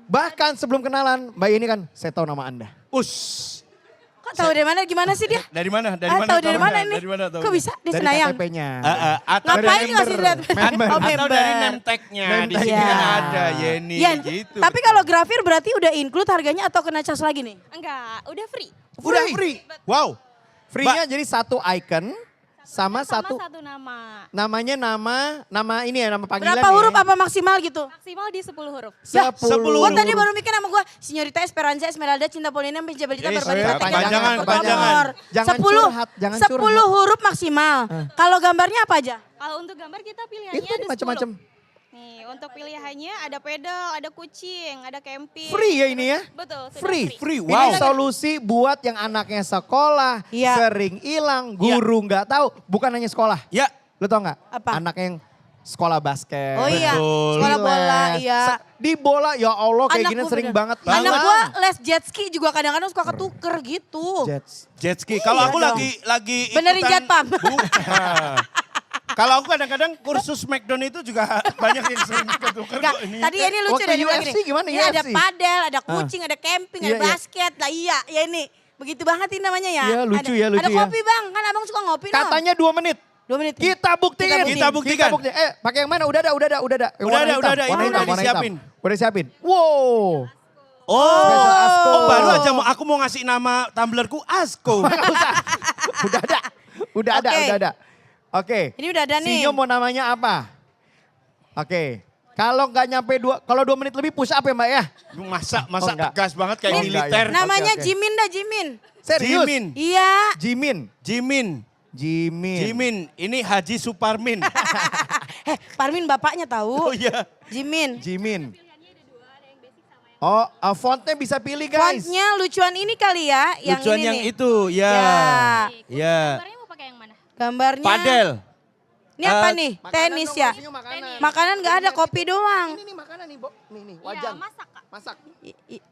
Bahkan sebelum kenalan Mbak Yeni kan, saya tahu nama Anda. Us. Kok tahu dari mana? Gimana sih dia? Dari mana? Dari Ah, mana? tahu dari taunya? mana ini? Dari mana tahunya? Kok bisa? Dia Dari Senayang. KTP-nya. Atau Ngapain dari ngasih lihat? Member. Oh, Atau member. dari name tag-nya. Di sini Iya. kan ada Yeni Yen, gitu. tapi kalau grafir berarti udah include harganya atau kena cas lagi nih? Enggak, udah free. Udah free. Wow. Free-nya jadi satu icon sama satu satu nama. namanya nama ini ya nama panggilan. Berapa huruf ya. apa maksimal gitu? Maksimal di 10 huruf. Ya, 10 Gua tadi huruf. baru mikir sama gue, Signorita Esperanza, Esmeralda, Cinta Polina, Penjabelita, Yes, Barbarita, kepanjangan, kepanjangan. Jangan 10, curhat, jangan 10 huruf maksimal. Kalau gambarnya apa aja? Kalau untuk gambar kita pilihannya Itu tadi ada 10. macam-macam. Nih, untuk pilihannya ada pedal, ada kucing, ada camping. Free ya ini ya? Betul, sudah Free. Free, Ini wow. solusi buat yang anaknya sekolah, Iya. sering hilang, guru nggak tahu. Bukan hanya sekolah. Ya. Lo tau nggak? Apa? Anak yang sekolah basket. Oh iya, Betul. sekolah di bola, les. iya. Di bola ya Allah kayak Anak gini gua sering bener. banget. Anak Bang. gue les jet ski juga kadang-kadang suka ketuker gitu. Jets. Jet ski. Kalau Iya aku dong. lagi Benerin ikutan- jet pump. Bukan. Kalau aku kadang-kadang kursus Smackdown itu juga banyak yang sering ketukar Enggak, kok ini. tadi ini lucu Waktu deh. dia bilang UFC gini, gimana, ini ada UFC? padel, ada kucing, ada camping, Iya, ada iya. basket. Lah iya, ya ini. Begitu banget ini namanya ya. Iya, lucu ya, lucu Ada ya. kopi bang, kan abang suka ngopi no? Katanya 2 menit. 2 menit. Kita buktiin. Kita buktikan. Pakai yang mana? Udah ada. Udah ada. Ini udah disiapin. Udah siapin. Wow. Oh, Special Asko. oh baru aja aku mau ngasih nama tumblerku Asko. Udah ada. Oke. Oke. Ini udah ada nih. Sinyo mau namanya apa? Oke. Kalau nggak nyampe 2 menit lebih push up ya Mbak ya? Masa Oh, enggak. tegas banget kayak Oh, enggak militer. ya. Namanya Oke. Jimin dah, Jimin. Serius? Jimin. Iya. Jimin. Ini Haji Suparmin. Parmin bapaknya tahu. Oh iya. Jimin. Oh, fontnya bisa pilih guys. Fontnya lucuan ini kali ya. Yang Lucuan ini yang nih. itu, ya. Ya. Gambarnya mau pakai yang mana? Gambarnya. Padel. Ini apa Eh, nih? Makanan Tenis dong, ya. Sinyo, makanan. Makanan nggak ada, kopi doang. Ini makanan nih, Bo. Nih, Iya, wajan. masak Kak. Masak.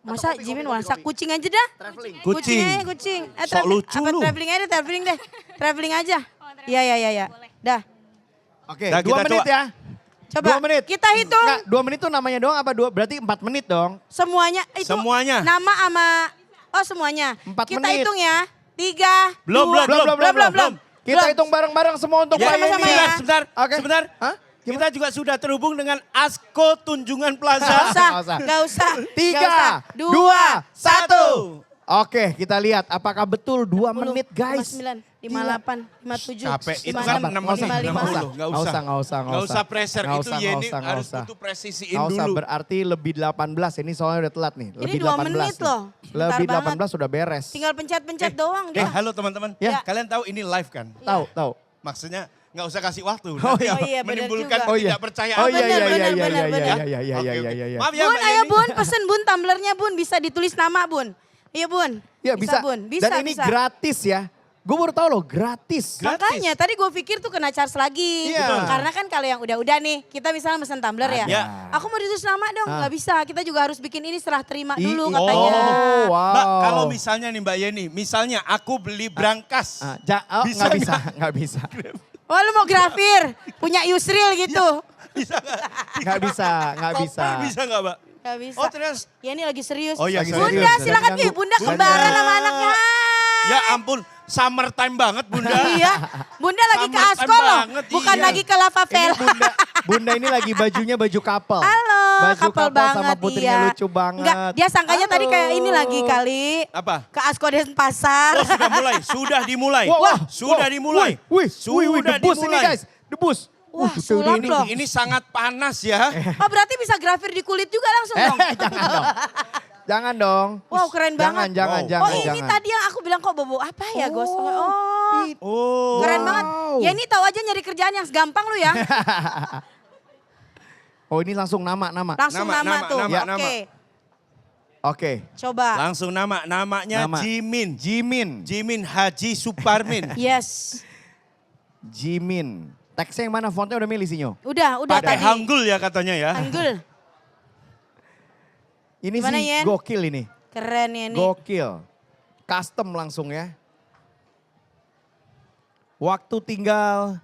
Masa kopi, Jimin kopi, masak kopi. kucing aja dah. Traveling. Kucing. Aja, kucing. Sok lucu apa lu. traveling aja, traveling deh. Traveling aja. Oh, traveling. Iya, iya. Boleh. Dah. Oke, Nah, 2 kita menit coba. ya. Coba 2 menit. kita hitung Enggak, 2 menit tuh namanya doang apa 2? Berarti 4 menit dong. semuanya. Itu Semuanya. Nama sama, oh semuanya. 4 Kita menit. hitung ya. 3, Belum. belum. Kita hitung bareng-bareng semua untuk Ya, Mbak sama-sama Yeni. ya. Sebentar. Hah? Kita juga sudah terhubung dengan Asko Tunjungan Plaza. Gak usah. 3, 2, 1. Oke, kita lihat apakah betul 2 menit guys. 59, 58, 57, Capek, itu 56, kan Sabar, 6 nggak usah, menit, nggak usah. 60. Nggak Nggak usah. pressure, Nggak itu usah, Yeni nggak harus usah. butuh presisiin Nggak usah, dulu. berarti lebih 18. Ini soalnya udah telat nih. Ini Lebih 2 18 menit nih. loh. Bentar Lebih banget. 18 sudah beres. Tinggal pencet-pencet doang. Halo teman-teman. Ya. Kalian tahu ini live kan? Tahu. Maksudnya nggak usah kasih waktu. Oh, Nanti iya. Oh, iya, benar menimbulkan juga. ketidakpercayaan. Oh iya benar, iya iya benar, iya benar. iya iya Oke. iya. Maaf ya Bun, Mbak ayo Yeni. Bun, pesen Bun tumblernya Bun, bisa ditulis nama Bun. Iya Bun. Ya bisa. Bun, bisa. Dan ini bisa. gratis ya. Gue baru tahu loh, gratis. Makanya tadi gue pikir tuh kena charge lagi. Iya. Betul. Karena kan kalau yang udah-udah nih, kita misalnya pesen tumbler ya. Ada. Aku mau ditulis nama dong, nggak bisa. Kita juga harus bikin ini serah terima dulu Ih, katanya. Oh, wow. Mbak, kalau misalnya nih Mbak Yeni, misalnya aku beli brankas. Bisa nggak bisa. Oh lu mau grafir, punya Yusril gitu. Bisa nggak? Nggak bisa. Koper bisa nggak Mbak? Gak bisa. Oh terus. Ya ini lagi serius. Oh iya, Lagi serius. Bunda serius. silakan Jangan Bi, Bunda ganggu. kembaran sama anaknya. Ya ampun, summertime banget Bunda. Iya, Bunda lagi ke Summertime Asko loh, banget, bukan iya. lagi ke Lava Ini Fair. bunda ini lagi bajunya baju couple. Halo, Baju couple banget sama putrinya iya. lucu banget. Enggak, dia sangkanya Halo. tadi kayak ini lagi kali. Apa? Ke Asko Denpasar. Oh sudah dimulai. Wah, Sudah dimulai. Wih, Sudah debus ini dimulai. guys, debus. Wah, tuh, sulap ini- loh. Ini sangat panas ya. Oh berarti bisa grafir di kulit juga langsung dong. Jangan dong. Jangan dong. Wow keren banget. Jangan. Oh ini tadi yang aku bilang kok bobo apa ya Gos? Oh Oh. keren banget. Wow. Ya ini tahu aja nyari kerjaan yang gampang lu ya. Oh ini langsung nama. Langsung Nama, nama tuh. nama. Oke, Oke. coba. Langsung namanya Nama. Jimin. Jimin Haji Suparmin. Yes. Jimin. Teksnya yang mana? Fontnya udah milih Sinyo? Udah Pakai tadi. Hangul ya katanya ya. Anggul. Ini Gimana, sih Yen? gokil ini. Keren ya nih. Gokil. Custom langsung ya. Waktu tinggal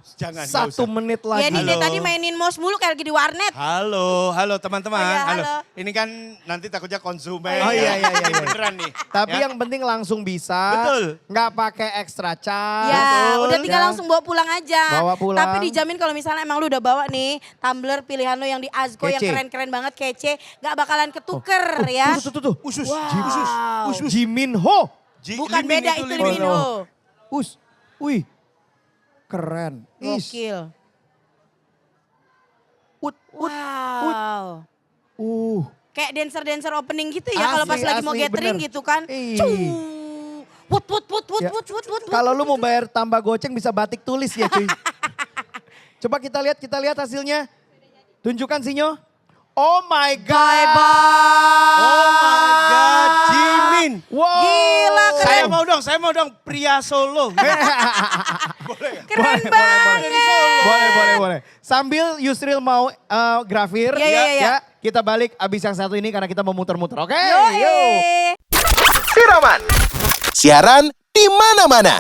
Jangan. nggak 1 usah. menit Ya lagi. ini dia Halo. tadi mainin mouse mulu kayak lagi di warnet. Halo teman-teman. Oh iya, halo. Ini kan nanti takutnya konsumen. Oh iya, iya, iya, Ini iya. beneran nih. Tapi Ya. yang penting langsung bisa. Betul. Nggak pakai extra charge. Ya, Betul. udah tinggal Ya. langsung bawa pulang aja. Bawa pulang. Tapi dijamin kalau misalnya emang lu udah bawa nih tumbler pilihan lu yang di Asko yang Kece. keren-keren banget, kece, nggak bakalan ketuker ya. Tuh. Usus. Wow. Jiminho. Bukan Limin beda itu Limin. Liminho. Wih. Keren. Is. Gokil. Ut. Wow. Kayak dancer-dancer opening gitu ya kalau pas Asli, lagi mau asli, gathering bener. gitu kan. Ih. Wut. Ya. Kalau lu mau bayar tambah goceng bisa batik tulis ya cuy. Coba kita lihat hasilnya. Tunjukkan Sinyo. Oh my God. Oh my God, Jimin. Wow. Gila, keren. Saya mau dong pria solo. Keren banget. Boleh. Sambil Yusril mau grafir Ya. kita balik abis yang satu ini karena kita mau muter-muter. Oke? Yoi. Siraman. Siaran di mana-mana.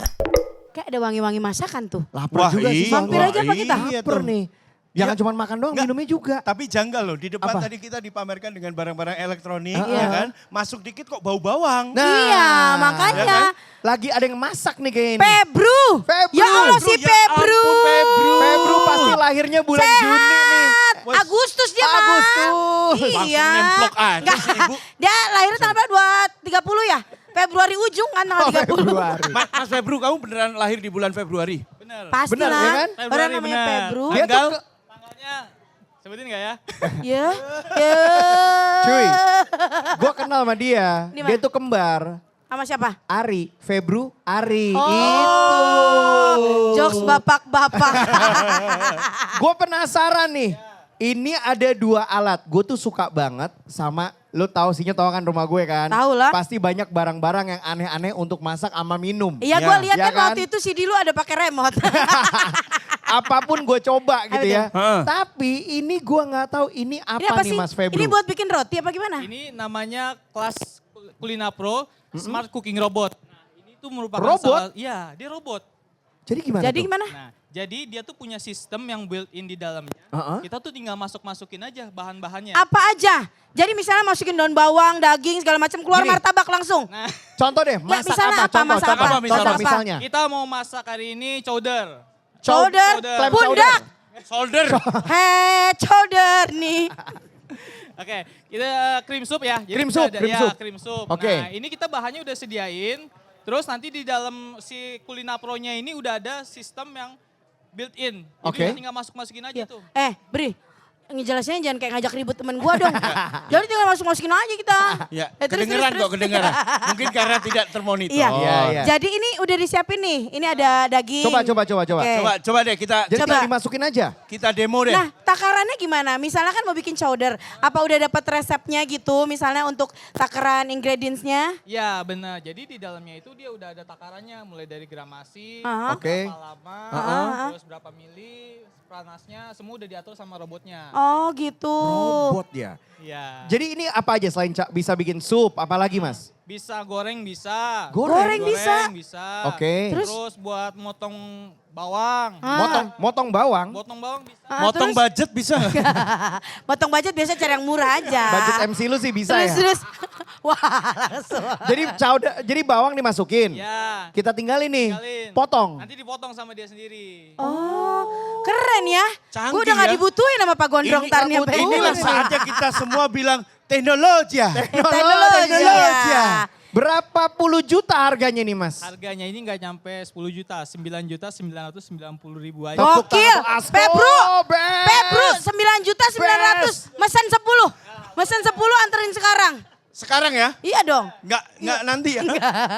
Kayak ada wangi-wangi masakan tuh. Lapar Wah, juga sih. iya. Mampir aja apa kita? Iya Lapar tuh. nih. Jangan Ya. cuma makan doang, Nggak. minumnya juga. Tapi janggal loh, di depan Apa? tadi kita dipamerkan dengan barang-barang elektronik, Iya. ya kan? Masuk dikit kok bau bawang. Nah. Iya, makanya. Ya kan? Lagi ada yang masak nih kayak ini. Febru. Febru. Ya Allah si Ya Febru. ampun, Febru. Febru pasti lahirnya bulan Juni nih. Wes. Agustus dia mah. Agustus. Langsung Iya. nemplok aja Nggak. sih, Ibu. Dia lahir tanggal 30 ya? Februari ujung kan tanggal 30. Februari. Mas Febru, kamu beneran lahir di bulan Februari? Pasti Bener, lah. ya kan? Orang Februari, namanya bener. Febru. Dia Tanggal? tuh Tanggalnya sebutin nggak ya? Ya. Ya. Cuy, gue kenal sama dia. Di mana? Dia tuh kembar. Sama siapa? Ari, Febru, Ari. Oh. Itu. Jokes bapak-bapak. Gue penasaran nih. Ini ada 2 alat. Gue tuh suka banget sama, lu tahu Sinyo tahu kan rumah gue kan? Tahu lah. Pasti banyak barang-barang yang aneh-aneh untuk masak sama minum. Iya Ya. gue lihat Ya kan kan? waktu itu si Dilu ada pakai remote. Apapun gue coba gitu Apa ya. tuh? Heeh. Tapi ini gue nggak tahu ini apa, Ini apa nih sih? Mas Febru. Ini buat bikin roti apa gimana? Ini namanya kelas Kulina Pro Smart Cooking Robot. Nah, ini tuh merupakan Robot? Iya, dia robot. Jadi gimana Jadi tuh? gimana? Nah, jadi dia tuh punya sistem yang built-in di dalamnya. Heeh. Kita tuh tinggal masukin aja bahan-bahannya. Apa aja? Jadi misalnya masukin daun bawang, daging, segala macam, keluar Gini. martabak langsung. Nah, Contoh deh, masak misalnya apa? Contoh, Masak contoh, apa? contoh, Masak apa? misalnya. kita mau masak hari ini chowder. Chowder, Clam pundak. Shoulder. Hei, chowder nih. Oke, kita cream soup ya. Jadi Cream kita soup, ada- cream ya, soup. cream soup. Oke. Nah, ini kita bahannya udah sediain. Terus nanti di dalam si Kulinapronya ini udah ada sistem yang built-in. Jadi Oke. udah tinggal masukin aja tuh. Bri, ngejelasinnya jangan kayak ngajak ribut temen gua dong. Jadi tinggal masukin aja kita. Ya, Terus, kedengeran terus, kok, kedengeran. Mungkin karena tidak termonitor. Iya. Iya, iya. Jadi ini udah disiapin nih. Ini ada daging. Coba. Oke. Coba deh kita Jadi Coba. tinggal dimasukin aja. kita demo deh. Nah, takarannya gimana? Misalnya kan mau bikin chowder, apa udah dapat resepnya gitu? Misalnya untuk takaran ingredientsnya? Ya benar, jadi di dalamnya itu dia udah ada takarannya. Mulai dari gramasi, Aha. Oke. berapa lama, Aha. terus berapa mili, panasnya, semua udah diatur sama robotnya. Oh gitu. Robot ya. Iya. Jadi ini apa aja selain bisa bikin sup, apalagi Mas? Bisa goreng bisa. Goreng bisa. Oke. Terus buat motong bawang. Motong bawang. Motong bawang bisa. Motong budget bisa nggak? Motong budget biasa cari yang murah aja. Budget MC lu sih bisa ya. Terus. Wah langsung. Jadi bawang dimasukin. Ya. Kita tinggalin nih. Tinggalin. Potong. Nanti dipotong sama dia sendiri. Oh keren ya. Canggih Gue udah gak ya. dibutuhin sama Pak Gondrong Ini tar nggak nyampe. Inilah saatnya kita semua bilang teknologi ya. Teknologi ya. Berapa puluh juta harganya nih Mas? Harganya ini nggak nyampe 10 juta, 9.990.000 aja. Tepuk Gokil. tangan untuk Asko, Pebru. best. Pebru 9.900.000. Mesen 10. Mesen 10 anterin sekarang. Sekarang ya? Iya dong. Nggak nanti ya?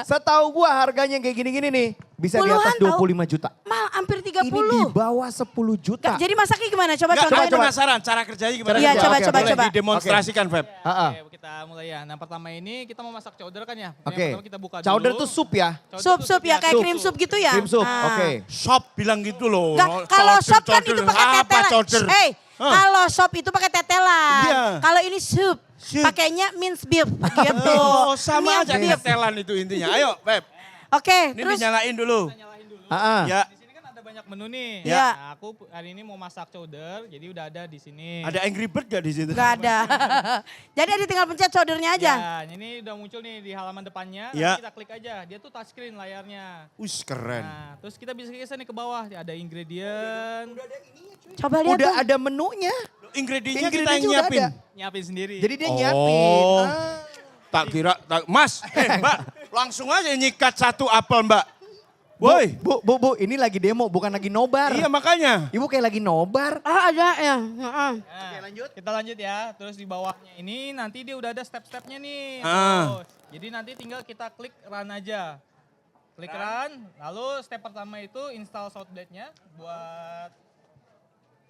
Setahu gua harganya yang kayak gini-gini nih. Bisa di atas Puluhan tahu. 25 juta. Mal hampir 30. Ini di bawah 10 juta. Jadi masaknya gimana? Coba Nggak, contohin. saya penasaran cara kerjanya gimana? Iya, coba, Oke, coba, boleh coba. didemonstrasikan, Feb. Ha-ha. Oke, kita mulai ya. Nah pertama ini kita mau masak chowder kan ya. Yang Oke. pertama kita buka dulu. Chowder tuh sup ya? Sup-sup ya kayak Sup. cream soup gitu ya. Cream soup, Nah. oke. Shop bilang gitu loh. Nggak, kalau sop kan Chowder, itu pakai apa tetelan. chowder? Hey, kalau sop itu pakai tetelan. Iya. Kalau ini soup, Soup. pakainya minced beef gitu. Oh, sama Minced aja beef. tetelan itu intinya. Ayo, Feb. Oke, Ini terus dinyalain dulu. Ha-ha. Ya, Di sini kan ada banyak menu nih. Iya. Nah, aku hari ini mau masak chowder, jadi udah ada di sini. ada Angry Bird gak di situ? nggak ada. Jadi ada tinggal pencet chowdernya aja. Ya, ini udah muncul nih di halaman depannya. Ya. Nanti kita klik aja. Dia tuh touchscreen layarnya. Wih, keren. Nah, terus kita bisa geser nih ke bawah. Ada ingredient. Coba lihat Udah dong. ada menunya. Ingredientnya kita Ingredientnya yang udah nyiapin. ada. Nyiapin sendiri. Jadi dia Oh. nyiapin. Tak kira, Mas, Mbak, langsung aja nyikat satu apel, Mbak. Woi, Bu, ini lagi demo bukan lagi nobar. iya makanya. Ibu kayak lagi nobar. Ada ya. Heeh. Nah, kita lanjut ya. Terus di bawahnya ini nanti dia udah ada step-stepnya nih. Ah. Tuh. Jadi nanti tinggal kita klik run aja. Klik run, lalu step pertama itu install Southblade-nya buat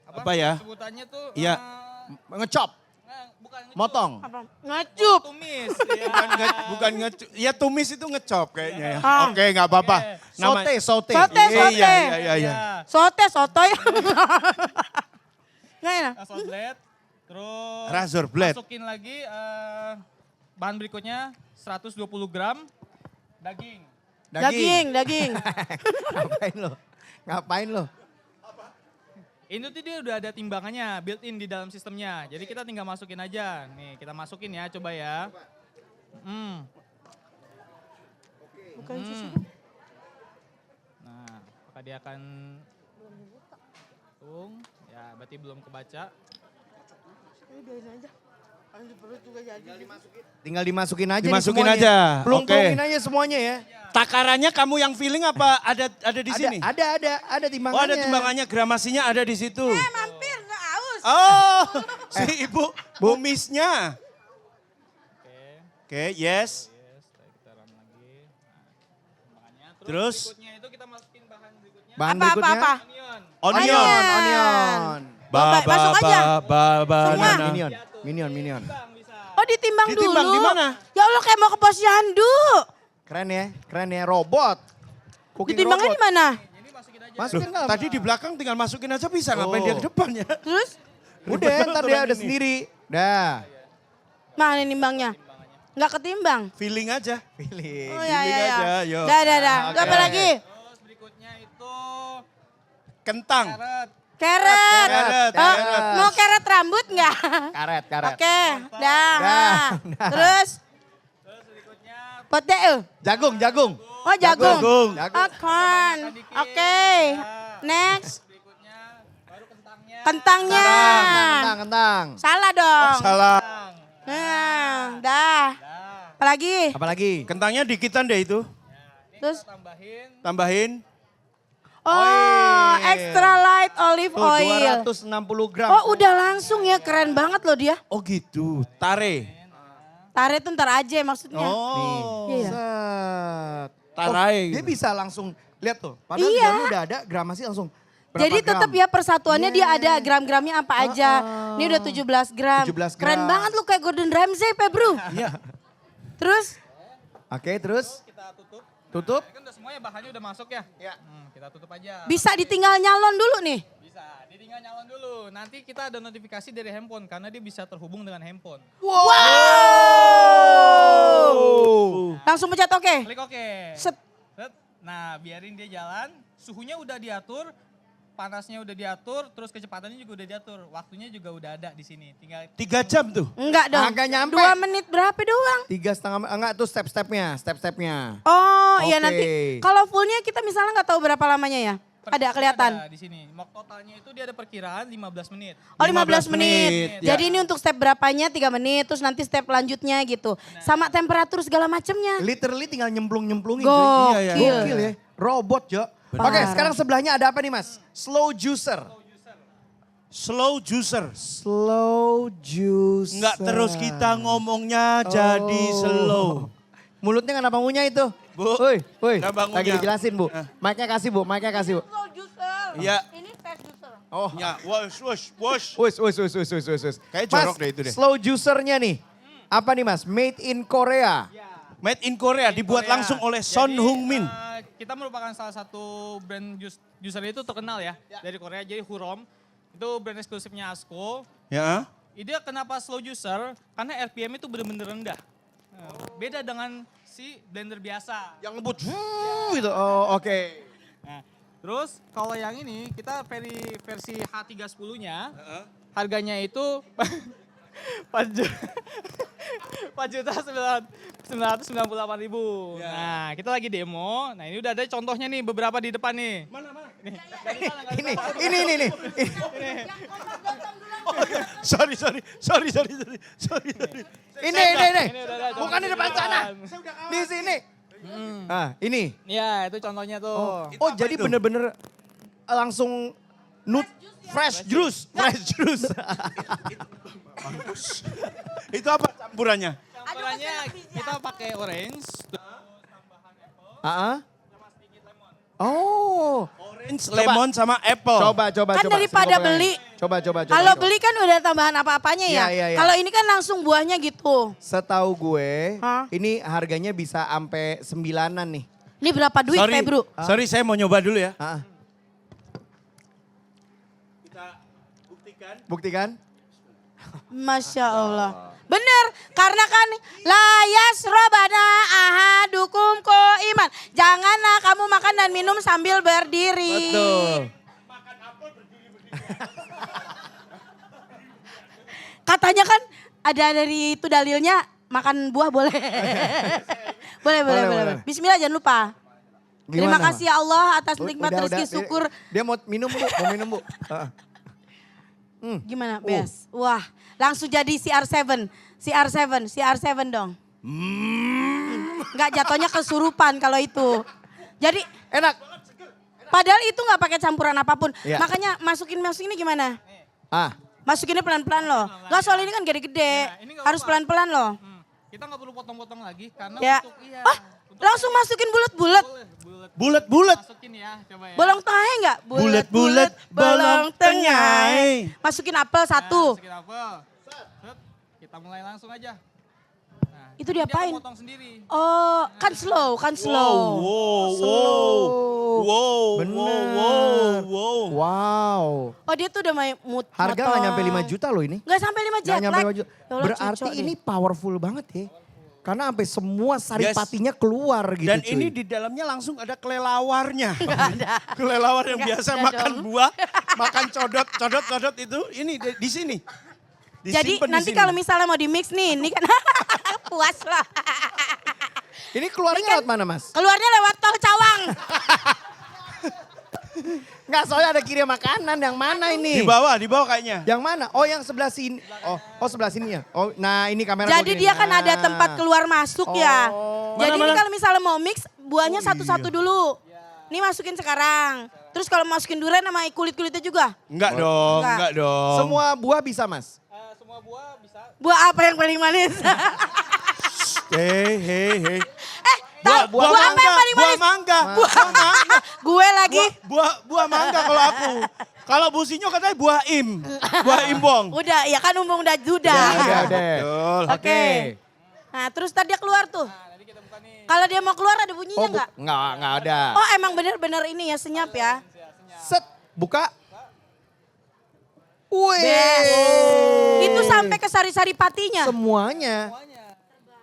Apa ya? Sebutannya tuh Iya. Ngecop, bukan ngecup, motong. Ngacup. tumis. Ya. Bukan ya tumis itu ngecop kayaknya ya. Ah. Oke, nggak apa-apa. Oke. Sote. Sote, Iya, sote. iya. Sote, sotoy. Nggak enak. Nah, Southblade. Terus Razor blade. masukin lagi bahan berikutnya 120 gram daging. Daging. Ngapain lo? Ngapain lo? Ini tuh dia udah ada timbangannya built-in di dalam sistemnya. Jadi kita tinggal masukin aja. Nih kita masukin ya, coba ya. Bukan susu. Nah, apakah dia akan hitung? Ya, berarti belum kebaca. Tinggal dimasukin aja. nih Dimasukin semuanya. aja, Pelung-pelungin oke. aja semuanya ya. Takarannya kamu yang feeling apa ada di sini? Ada timbangannya. Oh, ada timbangannya, gramasinya ada di situ. Mampir, nggak aus. Oh, si ibu bumisnya. Oke, yes. Yes, kita run lagi. Nah, timbangannya. Terus? Berikutnya itu kita masukin bahan berikutnya. Bahan Apa, berikutnya. apa? Onion. Onion. Masuk aja. Semua. Minion. Bang, bisa. Oh ditimbang, Ditimbang dulu. di mana? Ya Allah kayak mau ke posyandu. Keren ya, robot. Cooking Ditimbangnya robot. di mana? Ini masukin aja. Masukin Loh, tadi di belakang tinggal masukin aja bisa, ngapain Oh. dia ke depan ya? Terus Udah, ntar dia ada ini. sendiri. Dah. mana nimbangnya? Nggak ketimbang. Feeling aja. Pilih. Oh ya Feeling ya ya. aja, yuk. Dah. Oke. Apa lagi? Terus berikutnya itu Kentang. Carrot. Carrot. Carrot. Oh, mau carrot rambut nggak? Karet, karet. Oke, dah. Dah. Terus? Potato. Jagung, jagung. Oh, jagung. Jagung. Oh, corn. Oke. Next. Berikutnya baru kentangnya. Kentangnya. Kentang, kentang. Salah dong. Salah. Nah, dah. Apalagi? Apalagi? Kentangnya dikitan deh itu. Terus? Tambahin. Oh, extra light olive Tuh, oil. 260 gram. Oh, udah langsung ya. Keren banget loh dia. Oh gitu. Tare. Tarik tuh ntar aja maksudnya. Oh. Iya. Set. Tarai. Dia bisa langsung, lihat tuh. Padahal Iya. gramnya udah ada, gramasi langsung. Berapa Jadi gram? tetap ya persatuannya dia Yeah. ada gram-gramnya apa aja. Ini udah 17 gram. 17 gram. Keren banget lu kayak Gordon Ramsay, Bro. Iya. Terus? Oke, terus Kita tutup. tutup. Kan udah semuanya bahannya udah masuk ya. Kita tutup aja. Bisa ditinggal nyalon dulu nih. Bisa, ditinggal nyalon dulu. Nanti kita ada notifikasi dari handphone karena dia bisa terhubung dengan handphone. Langsung pencet oke. Klik oke. Set. Set. Nah, biarin dia jalan. Suhunya udah diatur, panasnya udah diatur, terus kecepatannya juga udah diatur. Waktunya juga udah ada di sini. Tinggal 3 jam tuh. Enggak dong. Agak nyampe. 2 menit berapa doang? 3,5, enggak tuh step-stepnya. Oh iya Oke. nanti. Kalau fullnya kita misalnya nggak tahu berapa lamanya ya. Ada kelihatan. Ada di sini. Mok totalnya itu dia ada perkiraan 15 menit. Oh 15 15 menit. menit, ya. Jadi ini untuk step berapanya 3 menit. Terus nanti step lanjutnya gitu. Sama temperatur segala macamnya. Literally tinggal nyemplung-nyemplungin. Gokil. Iya, iya. Gokil ya. Robot, Jo. Oke, Parah. sekarang sebelahnya ada apa nih, Mas? Slow juicer. Slow juicer. Slow juicer. Enggak terus kita ngomongnya jadi slow. Mulutnya kenapa ngunyah itu? Bu, Woi, kenapa lagi ngunyah? dijelasin, Bu. Mic-nya kasih, Bu. Mic-nya kasih, Bu. Slow juicer. Iya. Ini fast juicer. Oh. Ya, wash. Wis. Kayak Mas, jorok deh itu deh. slow juicernya nih. Apa nih, Mas? Made in Korea. Made in Korea dibuat Korea. langsung oleh Son Jadi, Heung-min. Kita merupakan salah satu brand juicer itu terkenal ya, dari Korea. Jadi Hurom itu brand eksklusifnya Asko. Ya. Ide kenapa slow juicer? Karena RPM itu benar-benar rendah. Beda dengan si blender biasa. Yang ngebut. Gitu. Oh, oke. Nah, terus kalau yang ini kita versi H310-nya harganya itu 4.998.000. Nah, kita lagi demo. Nah, ini udah ada contohnya nih beberapa di depan nih. Mana? Nih. Ini. Sorry. Ini. udah ada Bukan di depan sana. Di sini. Ah, ini. Ya, itu contohnya tuh. Oh, jadi bener-bener langsung fresh juice. Itu apa campurannya? Campurannya kita pakai orange, Ah. Oh. Orange, lemon sama apple. Coba. Kan daripada Coba. beli. Coba. Kalau beli kan udah tambahan apa-apanya ya. Iya. Kalau ini kan langsung buahnya gitu. Setahu gue, Hah? ini harganya bisa sampai 9-an nih. Ini berapa duit, Bro? Sorry, saya mau nyoba dulu ya. Ah. Kita buktikan. Buktikan. Masya Allah. Bener, karena kan layas robana ahadukum ko iman. Janganlah kamu makan dan minum sambil berdiri. Betul. Katanya kan ada dari itu dalilnya makan buah boleh. boleh. Bismillah jangan lupa. Terima Gimana? kasih ya Allah atas nikmat Udah, rezeki syukur. Dia mau minum, Bu. Ah. Gimana, Bes? Wah, langsung jadi CR7 dong. Enggak jatuhnya kesurupan kalau itu. Jadi Enak. padahal itu nggak pakai campuran apapun. Iya. Makanya masukin ini gimana? Ah. Masukinnya pelan-pelan loh. Nggak soal ini kan gede-gede. Ya, ini nggak Harus apa-apa. pelan-pelan loh. Kita nggak perlu potong-potong lagi karena Ya. untuk Langsung masukin bulat-bulat. Bulat-bulat. Masukin ya, coba ya. Bolong tengahnya enggak? Bulat-bulat, bolong tengah. Masukin apel satu. Masukin apel. Set. Kita mulai langsung aja. Nah, Itu dia diapain? akan potong sendiri. Oh, kan slow. Bener. Wow. Oh dia tuh udah Harga nggak nyampe 5 juta loh ini. Nggak sampai 5 juta. Nggak nyampe 5 juta. Ya Allah, Berarti cocok ini deh. powerful banget ya. Karena sampai semua saripatinya keluar gitu Dan cuy. ini di dalamnya langsung ada kelelawarnya. Kelelawar yang biasa makan buah, makan codot itu ini di sini. Jadi Disimpan di nanti sini. kalau misalnya mau di mix nih, ini kan puas lah. Ini keluarnya lewat mana Mas? Keluarnya lewat tol Cawang. Enggak, soalnya ada kirim makanan. Yang mana ini? Di bawah kayaknya. Yang mana? Oh yang sebelah sini. Oh sebelah sini ya. Oh nah ini kamera. Jadi gua gini. dia kan ada Nah. tempat keluar masuk ya. Oh. Jadi ini Mana? kalau misalnya mau mix, buahnya satu-satu dulu. Ini masukin sekarang. Terus kalau masukin durian sama kulit-kulitnya juga. Enggak dong, Enggak. enggak dong. Semua buah bisa Mas? Semua buah bisa. Buah apa yang paling manis? Hei. Buah apa yang paling Buah manis? mangga. Gue lagi. Buah mangga kalau aku. Kalau Bu Sinyo katanya buah im. Buah imbong. Udah, ya kan umbung udah Udah. Betul. Oke. Nah terus tadi dia keluar tuh. Kalau dia mau keluar ada bunyinya nggak? Enggak ada. Oh emang bener-bener ini ya senyap ya. Set, buka. Wih. Bes. Itu sampai ke sari-sari patinya. Semuanya.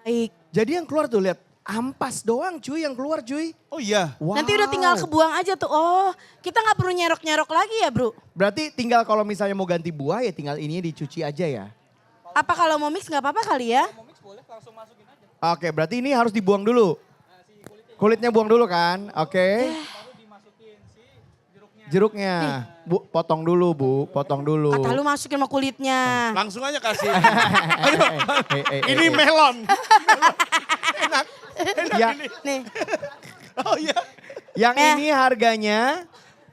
Baik. Jadi yang keluar tuh lihat, ampas doang cuy yang keluar cuy. Oh iya. Wow. Nanti udah tinggal kebuang aja tuh. Oh kita nggak perlu nyerok-nyerok lagi ya bro. Berarti tinggal kalau misalnya mau ganti buah ya tinggal ini dicuci aja ya. Apa kalau mau mix nggak apa-apa kali ya? Oke, berarti ini harus dibuang dulu. Kulitnya buang dulu kan, oke. Jeruknya, Bu, potong dulu Bu, potong dulu. Kata lu masukin sama kulitnya. Langsung aja kasih. Ini Ini melon. ya, Nih. Oh iya. yang ini harganya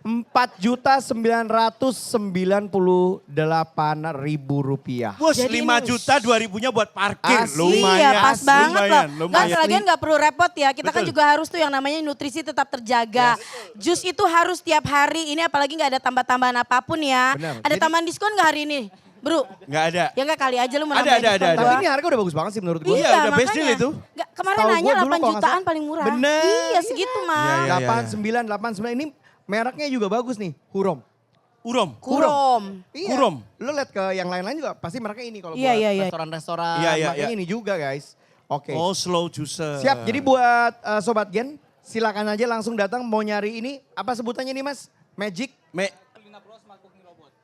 4.998.000 rupiah. Bos, Jadi 5 ini- juta 2.000-nya buat parkir. Asik. Lumayan. Iya pas banget loh. Nggak Lumayan. selagian nggak perlu repot ya. Kita kan Betul. juga harus tuh yang namanya nutrisi tetap terjaga. Jus itu harus tiap hari. Ini apalagi nggak ada tambah-tambahan apapun ya. Benar. Ada Jadi- tambahan diskon nggak hari ini? Bro, Nggak ada. ya nggak kali aja lu mau Ada, nambahin ada, diskon ada. Tapi gua. ini harga udah bagus banget sih menurut gue. Iya, udah best deal itu. Nggak, kemarin Setahu nanya gua dulu 8 kalau nggak jutaan salah. paling murah. Bener. Iya segitu mah. Iya, iya. 89, ini mereknya juga bagus nih, Hurom. Urom. Kurom. Iya. Hurom. Lo lihat ke yang lain-lain juga pasti mereknya ini kalau Iya, buat iya, iya. restoran-restoran. Iya, iya, makanya iya. ini juga guys. Oke. Oh, slow juicer. Siap, jadi buat Sobat Gen, silakan aja langsung datang mau nyari ini. Apa sebutannya nih Mas? Magic?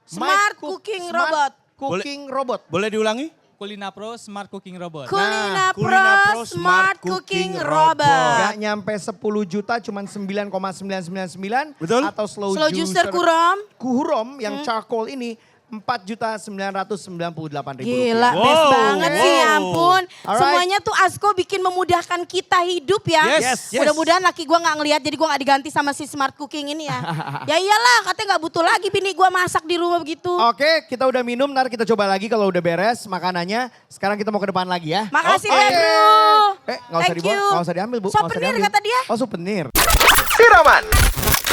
Smart Cooking Robot. Cooking Robot. Boleh diulangi? Kulina Pro Smart Cooking Robot. Kulina Kulina Pro Pro Smart Smart Cooking Cooking Robot. Gak nyampe 10 juta cuman 9,999. Betul. Atau slow, Slow juicer Kurom. Kurom yang charcoal ini 4.998.000 Gila, rupiah. best Wow. banget sih, ya ampun. Alright. Semuanya tuh Asko bikin memudahkan kita hidup ya. Yes, yes. Mudah-mudahan laki gua nggak ngelihat jadi gua nggak diganti sama si smart cooking ini ya. Ya iyalah, katanya nggak butuh lagi bini gua masak di rumah begitu. Oke, kita udah minum, ntar kita coba lagi kalau udah beres makanannya. Sekarang kita mau ke depan lagi ya. Makasih Oke. ya bro. Nggak usah Thank dibuang, you. nggak usah diambil Bu. Nggak usah Souvenir diambil. kata dia. Oh souvenir. Siraman.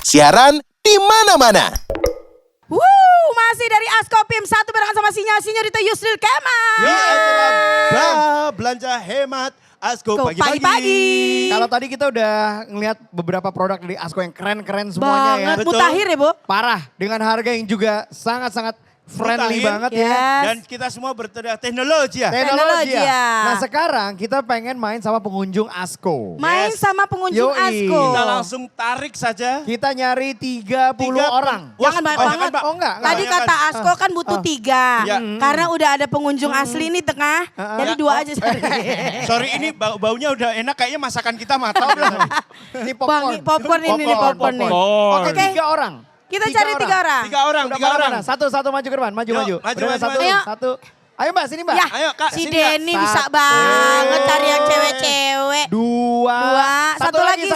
Siaran di mana-mana. Masih dari Asko Pim satu barengan sama Sinyorita Yusril Kemal. Ya, itulah belanja hemat Asko Go pagi-pagi. pagi-pagi. Kalau tadi kita udah ngelihat beberapa produk dari Asko yang keren-keren semuanya ya. Banget, Betul. mutakhir ya Bu. Parah, dengan harga yang juga sangat-sangat friendly Mutakhir. banget ya. Yes. Dan kita semua berteriak teknologi ya. Teknologi Teknologi ya. ya. Nah sekarang kita pengen main sama pengunjung Asko. Main Yes. sama pengunjung Yoi. Asko. Kita langsung tarik saja. Kita nyari 30 orang. Jangan banyak Wah, banget. Pak. Oh enggak. Tadi Jangan. kata Asko kan butuh 3. Ya. Karena udah ada pengunjung asli nih tengah. Jadi 2 aja. Sorry ini baunya udah enak kayaknya masakan kita matang. Ini Bang, popcorn ini nih, popcorn nih. Oke, Oke. 3 orang. Kita cari 3 orang. Tiga orang, Udah tiga mana, orang. mana? Satu maju ke depan, maju. Yuk, Udah, maju, satu, maju. Ayo. satu. Ayo Mbak, sini Mbak. Ya, Ayo, Kak, si sini, Denny Kak. bisa banget cari yang cewek-cewek. Dua. 2, satu lagi.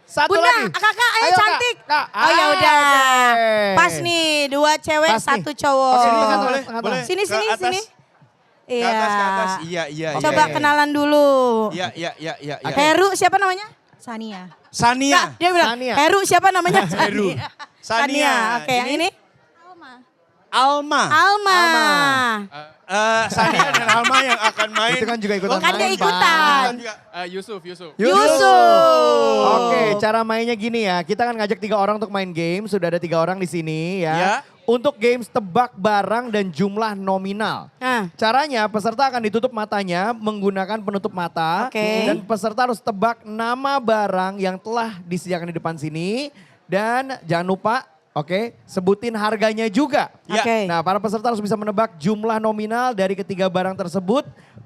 Satu Bunda, lagi. kakak, ayo Kak. cantik. Kak. Oh ya udah. Oke. Pas nih, 2 cewek, Pas nih. 1 cowok. Oke, Sini, tengah, boleh, tengah, boleh. Sini, Ke sini, atas. sini. Ke Iya. atas, ke atas. Iya, iya, iya. Coba Oke. kenalan dulu. Iya, iya, iya, iya. iya. Heru siapa namanya? Sania. Sania. Dia bilang, Sania. Heru siapa namanya? Heru. Sania. Oke, yang ini? Alma. Alma. Sania dan Alma yang akan main. Itu kan juga ikutan Kan dia main, ikutan. Bang. Yusuf. Yusuf. Oke, cara mainnya gini ya. Kita kan ngajak 3 orang untuk main game. Sudah ada 3 orang di sini ya. Ya. untuk games tebak barang dan jumlah nominal. Nah, Caranya peserta akan ditutup matanya menggunakan penutup mata. Oke. Dan peserta harus tebak nama barang yang telah disediakan di depan sini. Dan jangan lupa, sebutin harganya juga. Oke. Nah, para peserta harus bisa menebak jumlah nominal dari ketiga barang tersebut.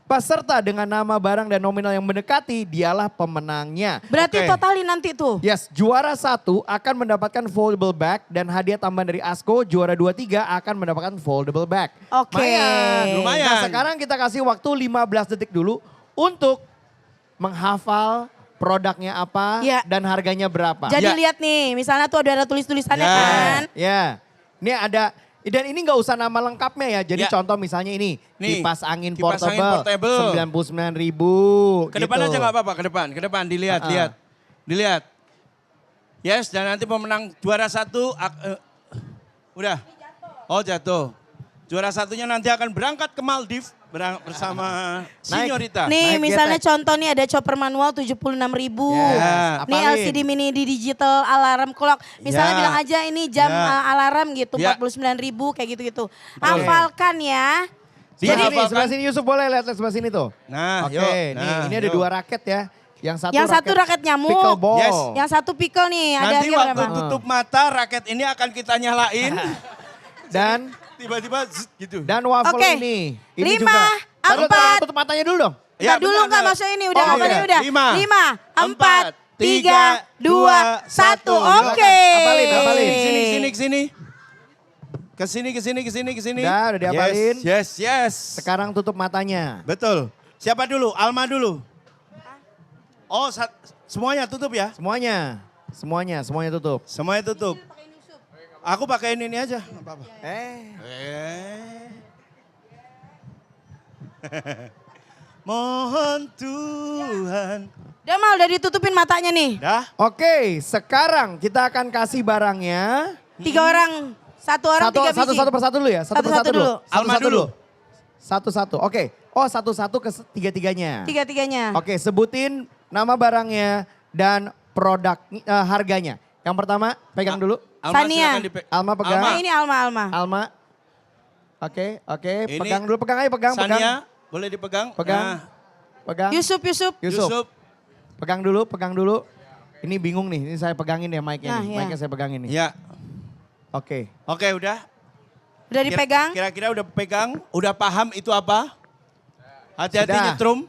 Peserta dengan nama barang dan nominal yang mendekati, dialah pemenangnya. berarti Oke. totalin nanti tuh. Yes, juara 1 akan mendapatkan foldable bag dan hadiah tambahan dari Asko. Juara 2, 3 akan mendapatkan foldable bag. Oke. Lumayan. Nah, sekarang kita kasih waktu 15 detik dulu untuk menghafal produknya apa Ya. dan harganya berapa. Jadi Ya. lihat nih, misalnya tuh ada tulis-tulisannya Ya. kan. Ya, ini ada, dan ini nggak usah nama lengkapnya ya. Jadi Ya. contoh misalnya ini, Nih, kipas angin kipas angin portable, portable. 99.000. Ke depan aja nggak apa-apa, ke depan dilihat, dilihat. Yes, dan nanti pemenang juara 1, udah. Oh jatuh. Juara 1-nya nanti akan berangkat ke Maldives bersama Sinyorita. Nih Naik misalnya getek. contoh nih ada chopper manual 76.000. Yes, Nih apalin. LCD mini di digital alarm clock. Misalnya Ya. bilang aja ini jam Ya. alarm gitu Ya. 49.000 kayak gitu-gitu. Hafalkan ya. Jadi Jadi nih, sebelah sini Yusuf boleh lihat sebelah sini tuh. Nah, Oke, yuk. nih Nah, ini ada yuk. 2 raket ya. Yang Yang satu raket nyamuk. Pickleball. Yes. Yang satu pickle nih, ada Nanti harga waktu berapa? tutup mata raket ini akan kita nyalain. Dan Tiba-tiba zzz, gitu. waffle Oke. ini. Ini 5, juga. Taruh, 4. tutup matanya dulu dong. Ya, Nggak dulu bentar, nggak bentar. masuk ini udah Oh, apalin iya. udah. 5, 4, 3, 2, 1. Oke. Apalin. Kesini. Kesini. Udah diapalin. Yes. Sekarang tutup matanya. Betul. Siapa dulu? Alma dulu. Oh, semuanya tutup ya? Semuanya tutup. Semuanya tutup. Aku pakai ini aja. Nggak apa-apa. Mohon Tuhan. Udah mal, udah ditutupin matanya nih. Dah? Oke, sekarang kita akan kasih barangnya. 3 orang, 1 orang 3 biji. Satu persatu dulu ya. Satu-satu dulu. Alma dulu. Satu-satu. Oke. Oh, satu-satu ke tiga-tiganya. Tiga-tiganya. Oke, sebutin nama barangnya dan produk harganya. Yang pertama, pegang dulu. Alma Sania. silakan Alma pegang. Nah, ini Alma. Alma. Oke. Ini Pegang dulu, pegang aja, pegang. Sania, boleh dipegang? Pegang. Nah, Pegang. Yusuf. Yusuf. Pegang dulu. Ini bingung nih, ini saya pegangin ya mic-nya Nah, nih. ya. Mic-nya saya pegangin nih. ya. Oke. Oke, udah. Udah dipegang? Kira-kira udah pegang, udah paham itu apa? Hati-hati Sudah. nyetrum.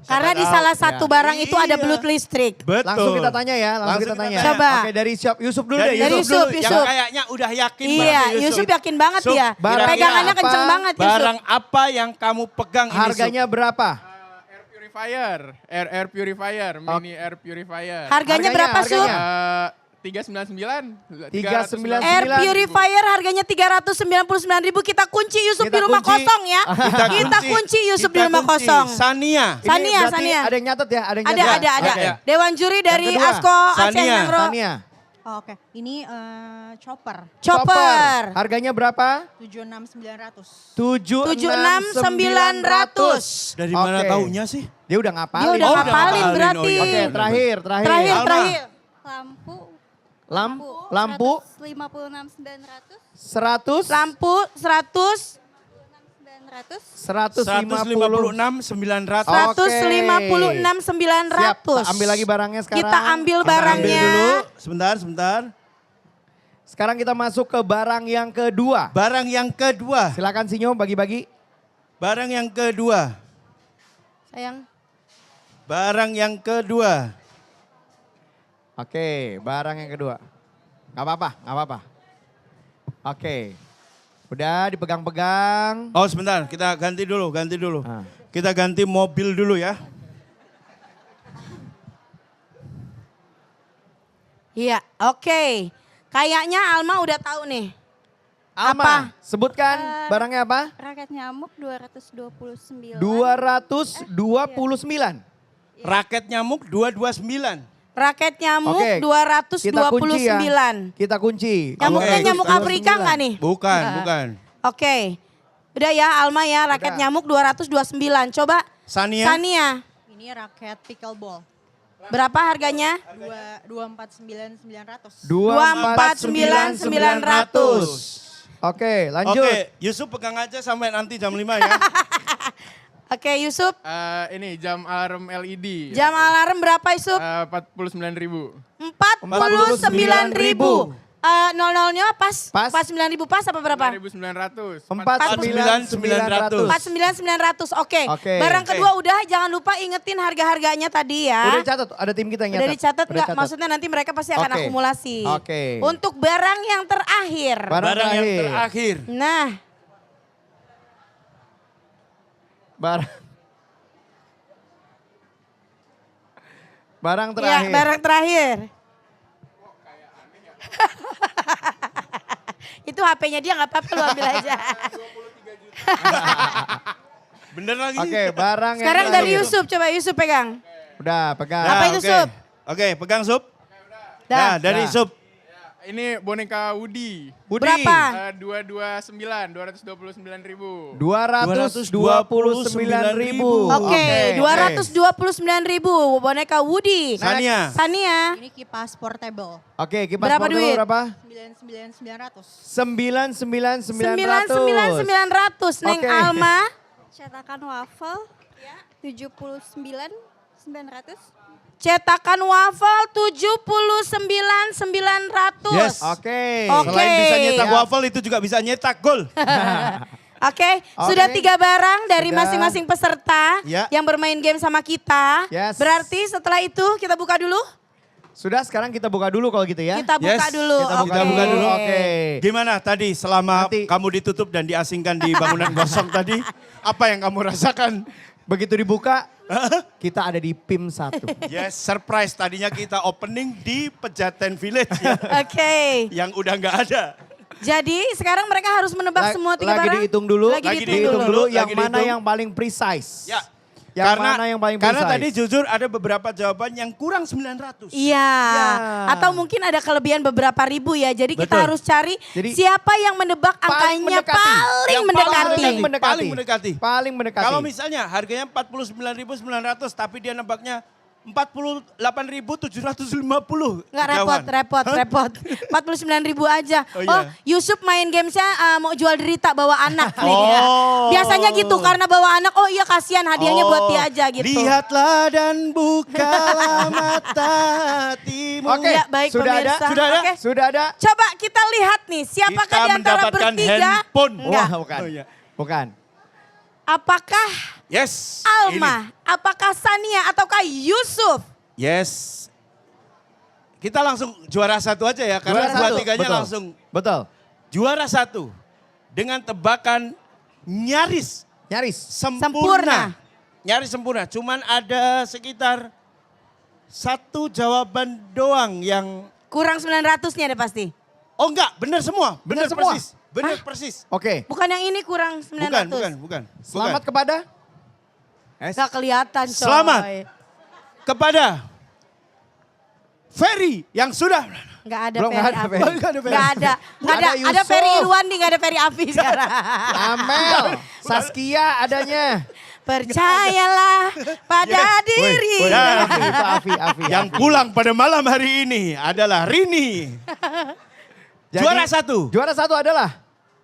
Karena di tahu. salah satu barang itu ada Iya. belut listrik. Betul. Langsung kita tanya ya, langsung kita tanya. Coba. Oke, dari siap Yusuf dulu Dari deh. Dari Yusuf dulu, Yusuf. yang kayaknya udah yakin Iya, banget Yusuf yakin banget Yusuf, ya. barang Pegangannya apa? kenceng banget Yusuf. Barang apa yang kamu pegang ini? Harganya berapa? Air purifier, air purifier, mini air purifier. Harganya berapa Sup? harganya. 399. 399. Air purifier harganya 399.000, kita kunci Yusuf Kita di rumah kunci. kosong ya. Kita kunci Yusuf di rumah kosong. Sania. Ini Sania, berarti Sania. ada yang nyatet ya? Ada yang nyatet. Ada. Oke. Dewan juri dari kedua, Asko Aceh Sania. Nangro. Tania. Oh, oke, ini chopper Chopper. Harganya berapa? 76.900. 76.900. Dari mana Oke. taunya sih? Dia udah Dia ngapalin. udah Oh, udah ngapalin ngapalin. berarti. Oh, iya. Oke, terakhir. Terakhir. Lampu Lampu 156.900. 100. Lampu 100. 900. 150. 156.900. Oh. 156.900. Siap, ambil lagi barangnya sekarang. Kita ambil Kita barangnya. ambil dulu. Sebentar. Sekarang kita masuk ke barang yang kedua. Barang yang kedua. Silakan Sinyo bagi-bagi. Barang yang kedua. Sayang. Barang yang kedua. Oke, barang yang kedua. Gak apa-apa. Oke. Udah dipegang-pegang. Oh sebentar, kita ganti dulu. Ah. Kita ganti mobil dulu ya. Iya, oke. Kayaknya Alma udah tahu nih. Alma, Apa? sebutkan barangnya apa? Raket nyamuk 229. 229. Raket nyamuk 229. Raket nyamuk Oke, kita kunci ya. 229. Kita kunci. Nyamuknya Oke, nyamuk Afrika nggak nih? Bukan. Oke. Udah ya Alma ya, raket Udah. nyamuk 229. Coba Sania. Sania. Ini raket pickleball. Berapa harganya? 249.900. 249.900. Oke, lanjut. Oke, Yusuf pegang aja sampai nanti jam 5 ya. Oke, Yusuf. Ini jam alarm LED. Jam alarm berapa, Yusuf? 49.000. 49.000. Nol-nolnya pas? Pas. 9.000 pas apa berapa? 4.900. 49.900. 49.900. Oke. Oke. Barang kedua udah, jangan lupa ingetin harga-harganya tadi ya. Udah dicatat, ada tim kita yang Udah nyatat. dicatat nggak? catat. Maksudnya nanti mereka pasti akan Oke. akumulasi. Oke. Untuk barang yang terakhir. Barang yang terakhir. Nah, Barang ya terakhir. barang terakhir. Itu HP-nya dia nggak apa-apa, lu ambil aja. Bener lagi. Oke, barang yang Sekarang dari terakhir. Yusuf, coba Yusuf pegang. Udah, pegang. Apa itu, oke. Sup? Oke, pegang Sup. Dah. Nah, dari Dah. Sup. Ini boneka Woody. Budi. Berapa? 229.000. 229.000. Oke, 229.000 boneka Woody. Sania. Sania, Ini kipas portable. Oke, kipas Berapa portable duit? berapa? 99.900. 99.900. Neng Oke. Alma, Cetakan waffle. 79.900. cetakan waffle 79.900. Yes. Oke. Oke. Selain bisa nyetak waffle itu juga bisa nyetak gol. Oke, sudah 3 barang dari Sudah. masing-masing peserta Ya. yang bermain game sama kita. Yes. Berarti setelah itu kita buka dulu? Sudah, sekarang kita buka dulu kalau gitu ya. Kita buka Yes, dulu. kita buka Oke. buka dulu. Oke. Gimana tadi selama Nanti- kamu ditutup dan diasingkan di bangunan kosong tadi? Apa yang kamu rasakan? Begitu dibuka, kita ada di PIM 1. Yes, surprise. Tadinya kita opening di Pejaten Village ya, Oke. yang udah nggak ada. Jadi sekarang mereka harus menebak semua 3 Lagi barang. dihitung dulu. Lagi Lagi dihitung dulu. Yang Lagi mana dihitung. yang paling precise. Ya. Yang mana yang paling karena precise. tadi jujur ada beberapa jawaban yang kurang 900. Iya. Ya. Atau mungkin ada kelebihan beberapa ribu ya. Jadi kita Betul. harus cari Jadi, siapa yang menebak paling angkanya mendekati. paling Yang mendekati. Paling mendekati. Paling mendekati. Kalau misalnya harganya 49.900 tapi dia nebaknya 48.750. Nggak Kejauhan. repot. 49.000 aja. Oh, Oh, iya. Yusuf main gamesnya mau jual derita bawa anak nih. Oh. Biasanya gitu karena bawa anak, oh iya kasihan hadiahnya buat dia aja gitu. Lihatlah dan bukalah mata hatimu. Oke, Ya, baik sudah pemirsa. ada? Sudah ada? Oke. Sudah ada? Coba kita lihat nih, siapakah Kita di antara mendapatkan bertiga? handphone. Enggak. Wah, bukan. Oh, iya. Bukan. Apakah Yes. Alma, apakah Sania, ataukah Yusuf? Ini. Yes. Kita langsung juara 1 aja ya, karena Juara 1, 2-3-nya betul. langsung. Betul. Juara 1 dengan tebakan nyaris Nyaris. sempurna. Nyaris sempurna, cuman ada sekitar 1 jawaban doang yang... Kurang 900-nya ada pasti. Oh enggak, benar semua. Benar Benar semua? persis. Benar persis. Oke. Bukan yang ini kurang 900. Bukan. Selamat kepada? Nggak kelihatan coy. Selamat. Kepada Ferry yang sudah... Nggak ada Belum, Ferry nggak ada Afi. Ferry. Nggak ada. Nggak ada Ada Yusuf. Ferry Irwandi, nggak ada Ferry Afi sekarang. Amel, Saskia adanya. Percayalah pada diri. Woi. Nah, Afi. yang pulang pada malam hari ini adalah Rini. Jadi, Juara 1. Juara 1 adalah?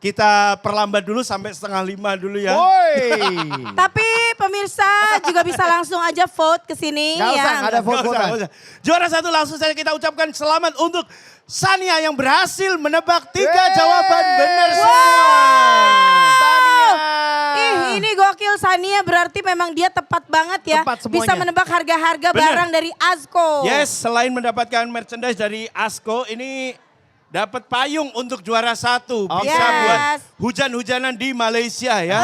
Kita perlambat dulu sampai 4:30 dulu ya. Woi. Tapi pemirsa juga bisa langsung aja vote ke sini Nggak ya. usah, nggak ada Nggak usah, vote-votean. nggak usah. Juara 1 langsung saja kita ucapkan selamat untuk Sania yang berhasil menebak 3 jawaban benar semua. Sania. Ih, ini gokil Sania, berarti memang dia tepat banget ya. Tepat semuanya. Bisa menebak harga-harga Bener. barang dari Asko. Yes, selain mendapatkan merchandise dari Asko, ini dapat payung untuk juara 1. Bisa Yes. buat hujan-hujanan di Malaysia ya.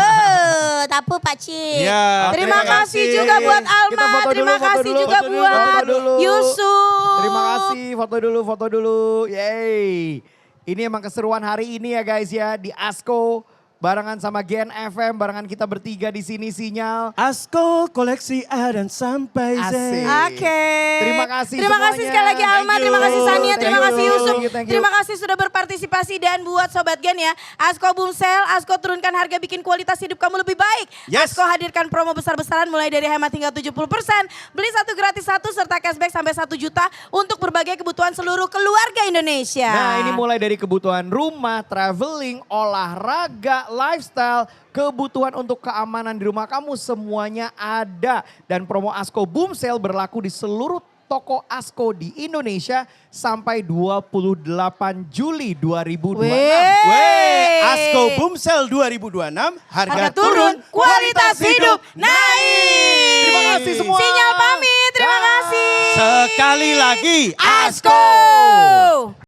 Tapu Pak Cik. Ya, Terima terima kasih kasih. juga buat Kita Alma, foto terima dulu, foto kasih dulu, juga foto dulu, buat foto dulu. Yusuf. Terima kasih, foto dulu. Yeay. Ini emang keseruan hari ini ya guys ya di Asko barengan sama Gen FM, barengan kita bertiga di sini Sinyal. Asko koleksi A dan sampai Z. Asik. Oke. Terima kasih Terima kasih semuanya. sekali lagi Alma, Thank terima you. kasih Sania, terima Thank kasih you. Yusuf. Thank you. Terima kasih sudah berpartisipasi dan buat Sobat Gen ya. Asko Boomsel, Asko turunkan harga bikin kualitas hidup kamu lebih baik. Yes. Asko hadirkan promo besar-besaran mulai dari hemat hingga 70%. Beli satu gratis satu serta cashback sampai 1 juta untuk berbagai kebutuhan seluruh keluarga Indonesia. Nah ini mulai dari kebutuhan rumah, traveling, olahraga, lifestyle, kebutuhan untuk keamanan di rumah kamu semuanya ada. Dan promo Asko Boom Sale berlaku di seluruh toko Asko di Indonesia sampai 28 Juli 2026. Wey. Asko Boomsel 2026, Harga turun, kualitas hidup naik. Terima kasih semua. Sinyal pamit, terima kasih. Sekali lagi Asko.